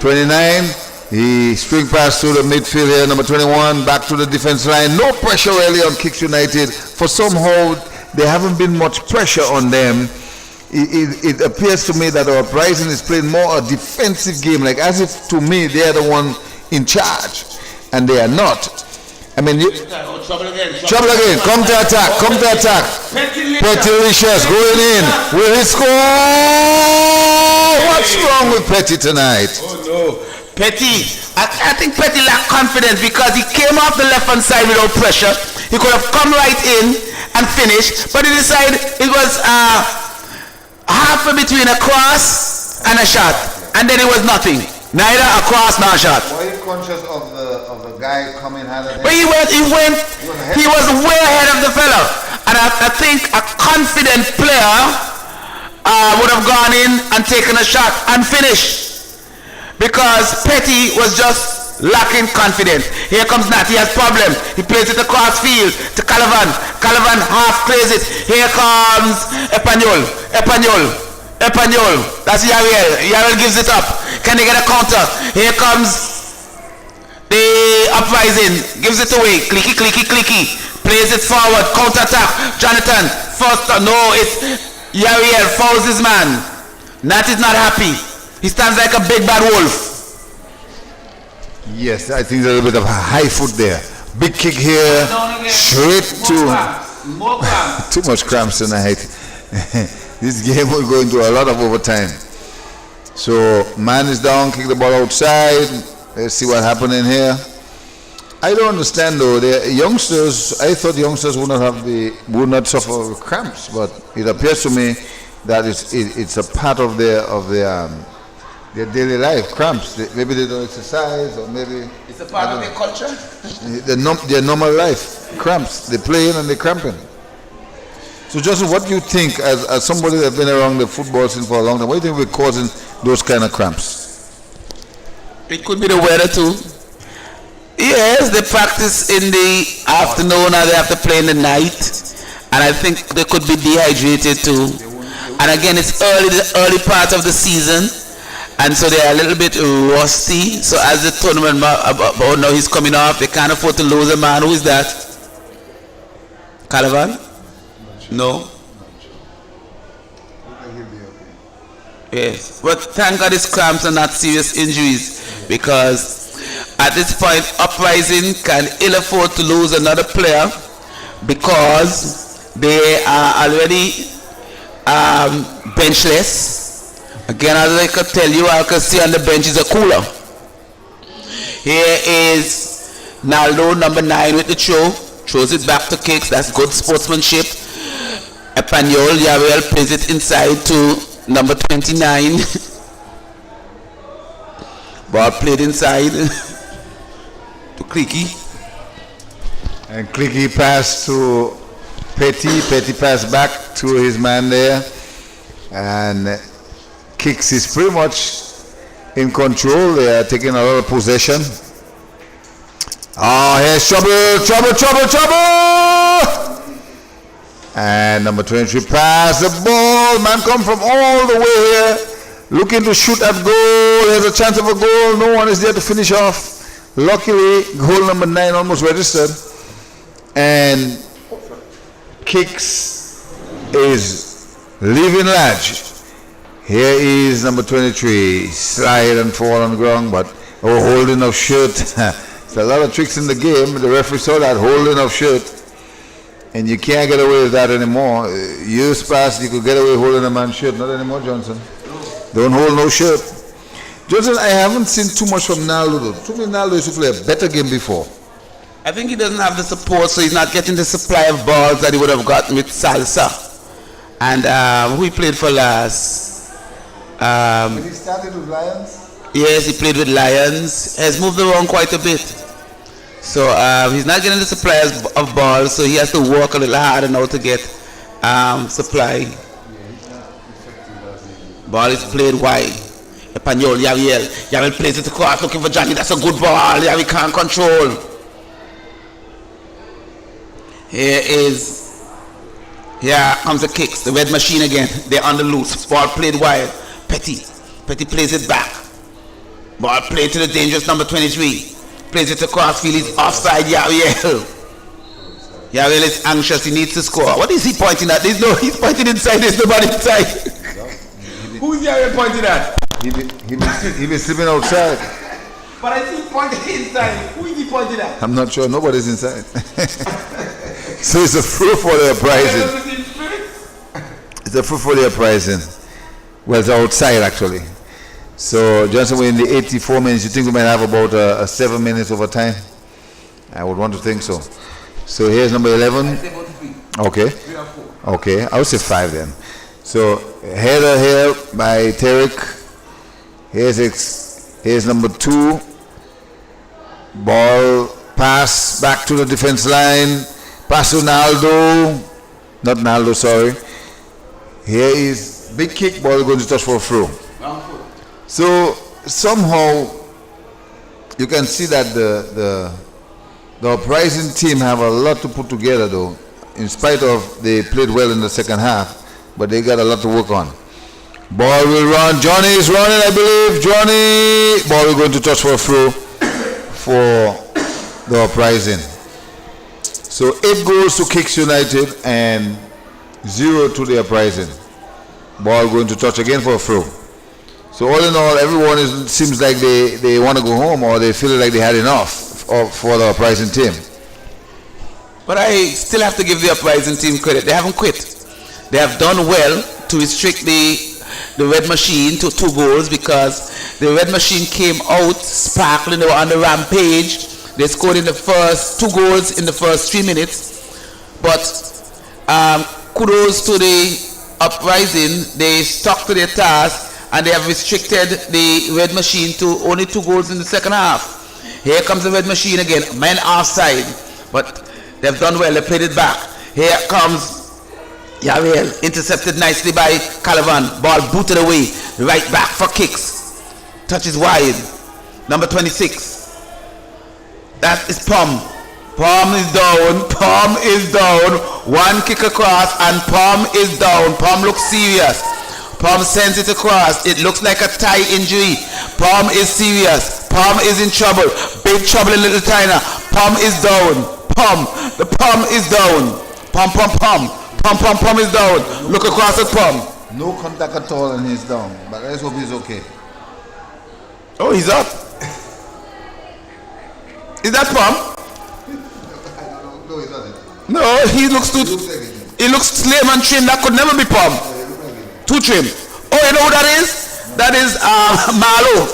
29. He swing pass to the midfield here, number 21, back to the defense line. No pressure really on Kicks United. For somehow, there haven't been much pressure on them. It appears to me that our Uprising is playing more a defensive game, like as if to me they are the one in charge, and they are not. I mean, trouble again. Come to attack. Petilicious going in. Will he score? What's wrong with Petty tonight? Oh no. Petty, I think Petty lacked confidence because he came off the left-hand side without pressure. He could have come right in and finished, but he decided it was halfway between a cross and a shot, and then it was nothing. Neither a cross nor a shot. Were you conscious of the guy coming hard at him? But he was way ahead of the fella, and I think a confident player would have gone in and taken a shot and finished. Because Petty was just lacking confidence. Here comes Nat, he has problem. He plays it across field to Calavan. Calavan half plays it. Here comes Epanyol. That's Yariel. Yariel gives it up. Can they get a counter? Here comes the Uprising. Gives it away. Clicky. Plays it forward. Counter attack. Jonathan. First. No, it's Yariel fouls his man. Nat is not happy. He stands like a big bad wolf. Yes, I think there's a little bit of a high foot there. Big kick here, straight to... Too much cramps tonight. This game will go into a lot of overtime. So, man is down, kick the ball outside. Let's see what happened in here. I don't understand though. The youngsters, I thought youngsters would not suffer cramps, but it appears to me that it's a part of their daily life, cramps. Maybe they don't exercise, or maybe it's a part of their culture. Their normal life, cramps. They playing and they cramping. So, Joseph, what do you think, as somebody that's been around the football scene for a long time, what do you think we're causing those kind of cramps? It could be the weather too. Yes, they practice in the afternoon and they have to play in the night. And I think they could be dehydrated too. And again, it's the early part of the season. And so they're a little bit rusty. So as the tournament, now he's coming off, they can't afford to lose a man. Who is that? Calavan? No? Yes. But thank God his cramps are not serious injuries. Because at this point, Uprising can ill afford to lose another player because they are already benchless. Again, as I could tell you, I could see on the bench is a cooler. Here is Naldo, number 9 with the throw. Throws it back to Kicks. That's good sportsmanship. Epanyol, Yavel plays it inside to number 29. Ball played inside to Clicky. And Clicky passed to Petty. Petty passed back to his man there. And Kicks is pretty much in control. They are taking a lot of possession. Oh, here's trouble! And number 23 pass the ball. Man come from all the way here. Looking to shoot at goal. There's a chance of a goal. No one is there to finish off. Luckily, goal number 9 almost registered. And Kicks is leaving large. Here is number 23. Slide and fall on the ground, but holding of shirt. There's a lot of tricks in the game. The referee saw that holding of shirt. And you can't get away with that anymore. Years past, you could get away holding a man's shirt. Not anymore, Johnson. Don't hold no shirt. Johnson, I haven't seen too much from Naldo though. To me, Naldo used to play a better game before. I think he doesn't have the support, so he's not getting the supply of balls that he would have gotten with Salsa. And who he played for last? When he started with Lions? Yes, he played with Lions. Has moved around quite a bit. So he's not getting the supply of balls, so he has to work a little harder now to get supply. Ball is played wide. Epanyol, Yaviel plays it across, looking for Johnny. That's a good ball. Yaviel can't control. Here comes the Kicks. The red machine again. They're on the loose. Ball played wide. Petty plays it back. Ball played to the dangerous number 23. Plays it across field. He's offside. Yaviel is anxious. He needs to score. What is he pointing at? He's pointing inside. There's nobody inside. Who's Yaviel pointing at? He be sleeping outside. But I see him pointing inside. Who is he pointing at? I'm not sure. Nobody's inside. So it's a fruit for the Uprising. It's a fruit for the Uprising. Well, it's outside actually. So Johnson, we're in the 84 minutes. You think we might have about a 7 minutes overtime? I would want to think so. So here's number 11. Okay. Okay. I would say 5 then. So header here by Tarek. Here's number 2. Ball pass back to the defense line. Pass to Naldo. Not Naldo, sorry. Here is big kick. Ball going to touch for a throw. So somehow you can see that the Uprising team have a lot to put together though. In spite of they played well in the second half, but they got a lot to work on. Ball will run. Johnny is running, I believe. Johnny. Ball will going to touch for a throw for the Uprising. So 8 goals to Kicks United and 0 to the Uprising. Ball going to touch again for a throw. So all in all, everyone seems like they want to go home or they feel like they had enough for the Uprising team. But I still have to give the Uprising team credit. They haven't quit. They have done well to restrict the Red Machine to 2 goals because the Red Machine came out sparkling. They were on the rampage. They scored in the first 2 goals in the first 3 minutes. But kudos to the Uprising. They stuck to their task and they have restricted the Red Machine to only 2 goals in the second half. Here comes the Red Machine again. Men offside. But they've done well. They played it back. Here comes Yaviel, intercepted nicely by Calavan. Ball booted away. Right back for kicks. Touches wide. Number 26. That is Palm. Palm is down. Palm is down. One kick across and Palm is down. Palm looks serious. Palm sends it across. It looks like a thigh injury. Palm is serious. Palm is in trouble. Big trouble in Little China. Palm is down. Palm. The Palm is down. Palm, Palm, Palm. Palm, Palm, Palm is down. Look across at Palm. No contact at all and he's down. But let's hope he's okay. Oh, he's up. Is that Palm? No, he's not. No, he looks too. He looks slim and trim. That could never be Palm. Too trim. Oh, you know who that is? That is Marlo.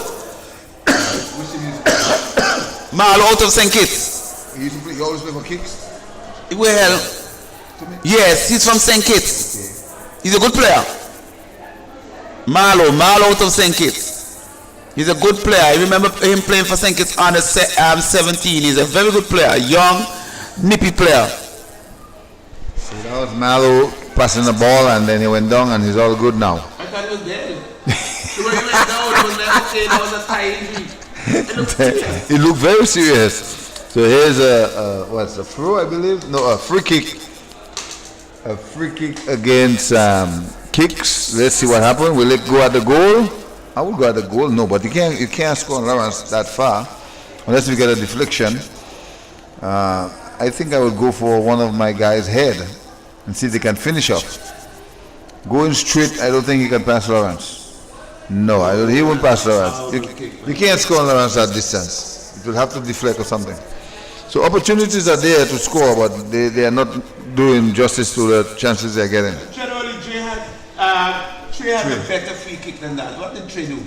Marlo out of St. Kitts. He used to play, he always play for kicks? Well, yes, he's from St. Kitts. Okay. He's a good player. Marlo out of St. Kitts. He's a good player. I remember him playing for St. Kitts under 17. He's a very good player. Young, nippy player. So that was Malo passing the ball and then he went down and he's all good now. I thought he was dead. So when he went down, it was like, okay, that was a thigh injury. He looked very serious. So here's a throw, I believe? No, a free kick. A free kick against kicks. Let's see what happens. Will it go at the goal? I would go at the goal. No, but you can't score on Lawrence that far unless we get a deflection. I think I would go for one of my guys' head and see if they can finish off. Going straight, I don't think he can pass Lawrence. No, he won't pass Lawrence. You can't score on Lawrence at distance. It will have to deflect or something. So opportunities are there to score, but they are not doing justice to the chances they're getting. Generally, Trey had a better free kick than that. What did Trey do?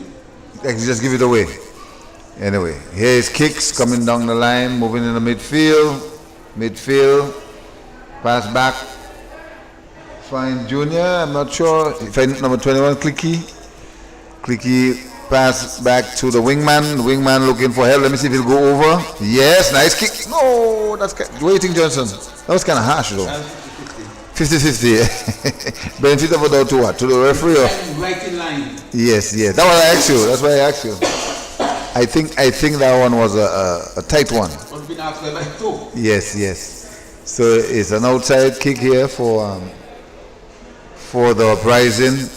Just give it away. Anyway, here is kicks coming down the line, moving in the midfield. Midfield, pass back. Find Junior, I'm not sure. Find number 21, Clicky. Clicky pass back to the wingman. The wingman looking for help. Let me see if he'll go over. Yes, nice kick. No, that's waiting Johnson. That was kind of harsh though. 50-50. Benefit of a doubt to what? To the referee? Or? Right in line. Yes. That was I asked you. That's why I asked you. I think that one was a tight one. Yes. So it's an outside kick here for the Uprising.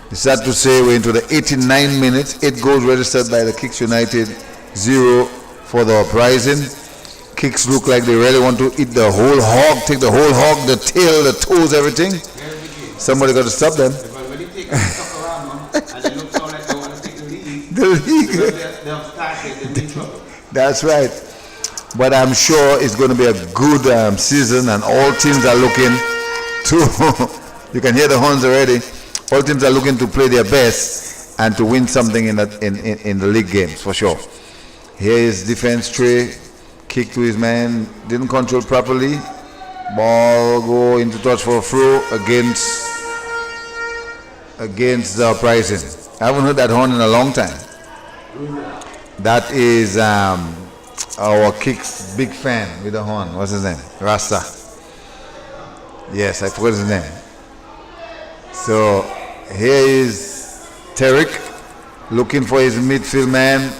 It's sad to say we're into the 89 minutes. 8 goals registered by the Kicks United, 0 for the Uprising. Kicks look like they really want to eat the whole hog, take the whole hog, the tail, the toes, everything. Somebody got to stop them. That's right. But I'm sure it's going to be a good season, and all teams are looking to. You can hear the horns already. All teams are looking to play their best and to win something in the league games for sure. Here is defense Trey, kick to his man, didn't control properly. Ball go into touch for a throw against the Uprising. I haven't heard that horn in a long time. That is our Kicks big fan with the horn. What's his name? Rasta. Yes, I forgot his name. So here is Tarek looking for his midfield man.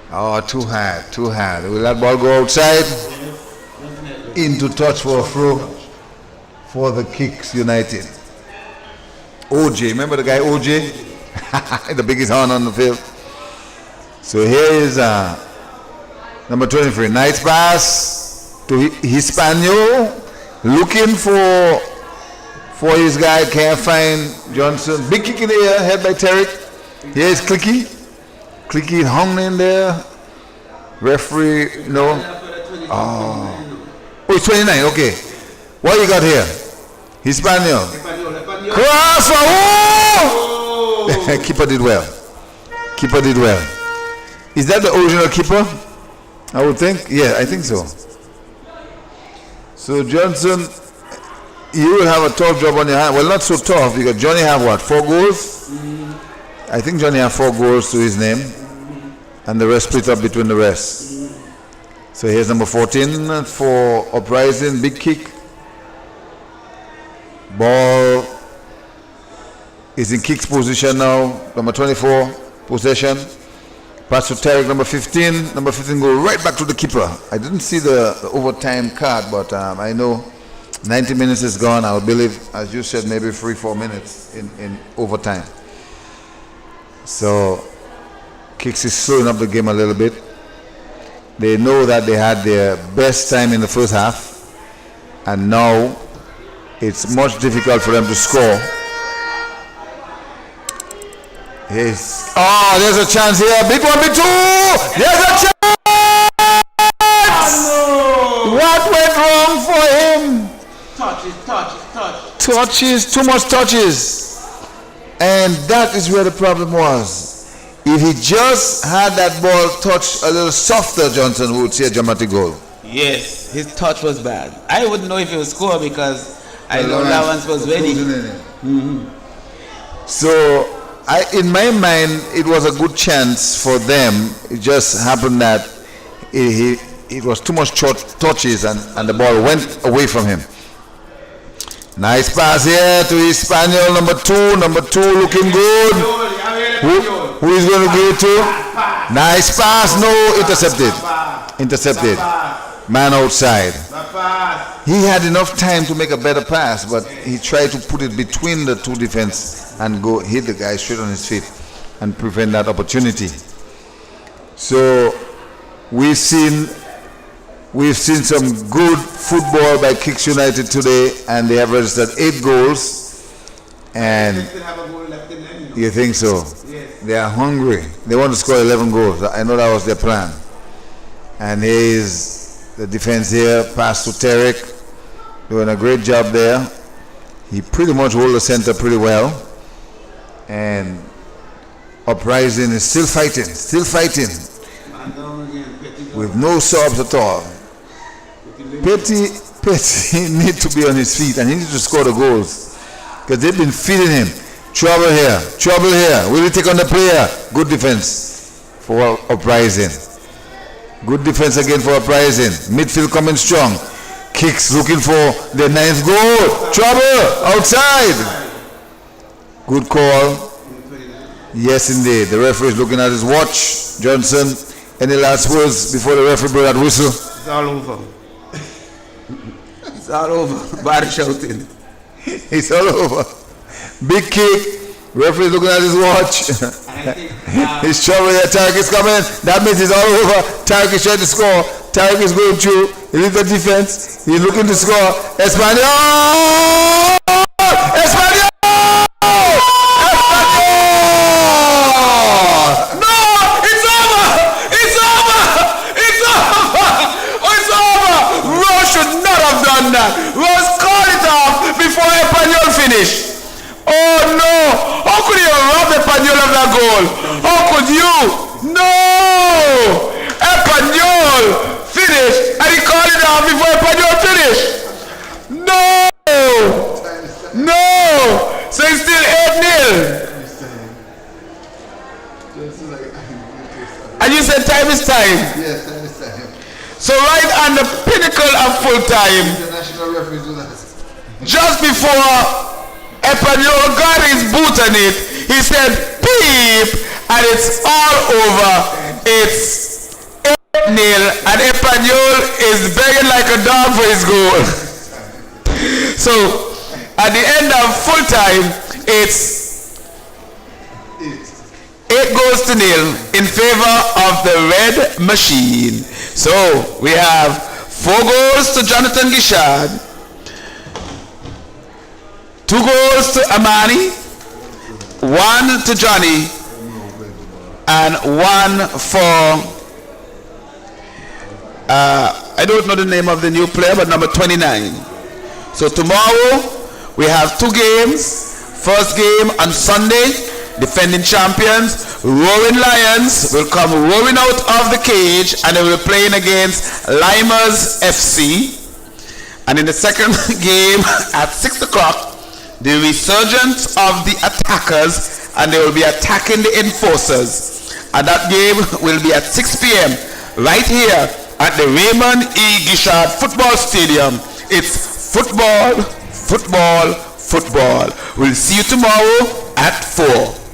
Oh, too hard. Will that ball go outside? Into touch for a throw for the Kicks United. OJ, remember the guy OJ? The biggest horn on the field. So here is number 23. Nice pass to Hispanio. Looking for his guy. Can't find Johnson. Big kick in the air. Head by Tarek. Here is Clicky. Clicky hung in there. Referee, no. Oh, it's 29. Okay. What you got here? Hispanio. Cross. Oh! Keeper did well. Is that the original keeper? I would think. Yeah, I think so. So Johnson, you will have a tough job on your hand. Well, not so tough because Johnny have what? 4 goals? I think Johnny have 4 goals to his name, and the rest split up between the rest. So here's number 14 for Uprising. Big kick. Ball is in kicks position now. Number 24, possession. Pass to Tarek, number 15. Number 15 go right back to the keeper. I didn't see the overtime card, but I know 90 minutes is gone. I believe, as you said, maybe 3-4 minutes in overtime. So, kicks is slowing up the game a little bit. They know that they had their best time in the first half, and now it's much difficult for them to score. Yes. Oh, there's a chance here. Big one, big two. There's a chance. What went wrong for him? Touches, too much touches. And that is where the problem was. If he just had that ball touched a little softer, Johnson would see a dramatic goal. Yes, his touch was bad. I wouldn't know if he would score because I know that one was ready. So, in my mind, it was a good chance for them. It just happened that it was too much short touches and the ball went away from him. Nice pass here to Espanyol, number two looking good. Who is going to give it to? Nice pass, no, intercepted. Man outside. He had enough time to make a better pass, but he tried to put it between the two defense and go hit the guy straight on his feet and prevent that opportunity. So we've seen some good football by Kicks United today, and they have registered 8 goals. And you think so? They are hungry. They want to score 11 goals. I know that was their plan. And here is the defense here, pass to Tarek, doing a great job there. He pretty much hold the center pretty well. And Uprising is still fighting, with no subs at all. Petty need to be on his feet, and he needs to score the goals because they've been feeding him. Trouble here. Will he take on the player? Good defense for Uprising. Good defense again for Uprising. Midfield coming strong. Kicks looking for the 9th goal. Trouble outside. Good call. Yes, indeed. The referee is looking at his watch. Johnson, any last words before the referee blows that whistle? It's all over. It's all over. Body shouting. It's all over. Big kick. Referee looking at his watch. His trouble here. Tarek is coming. That means it's all over. Tarek is trying to score. Tarek is going through. He leaves the defense. He's looking to score. Espanyol! Rose called it off before Espanyol finished. Oh no! How could you rob Espanyol of that goal? How could you? No! Espanyol finished and he called it off before Espanyol finished. No! So it's still 8-0. And you said time is time? Yes, time is time. So right on the pinnacle of full time, just before Espanyol got his boot on it, he said beep, and it's all over. It's 8-0, and Espanyol is begging like a dog for his goal. So at the end of full time, it's 8-0 in favor of the red machine. So we have 4 goals to Jonathan Gishad, 2 goals to Amani, 1 to Johnny, and 1 for I don't know the name of the new player, but number 29. So tomorrow we have 2 games. First game on Sunday, defending champions Roaring Lions will come roaring out of the cage, and they will be playing against Limers FC. And in the second game at 6 o'clock, the resurgence of the attackers, and they will be attacking the enforcers. And that game will be at 6 p.m. right here at the Raymond E. Gishad Football Stadium. It's football. We'll see you tomorrow. at 4.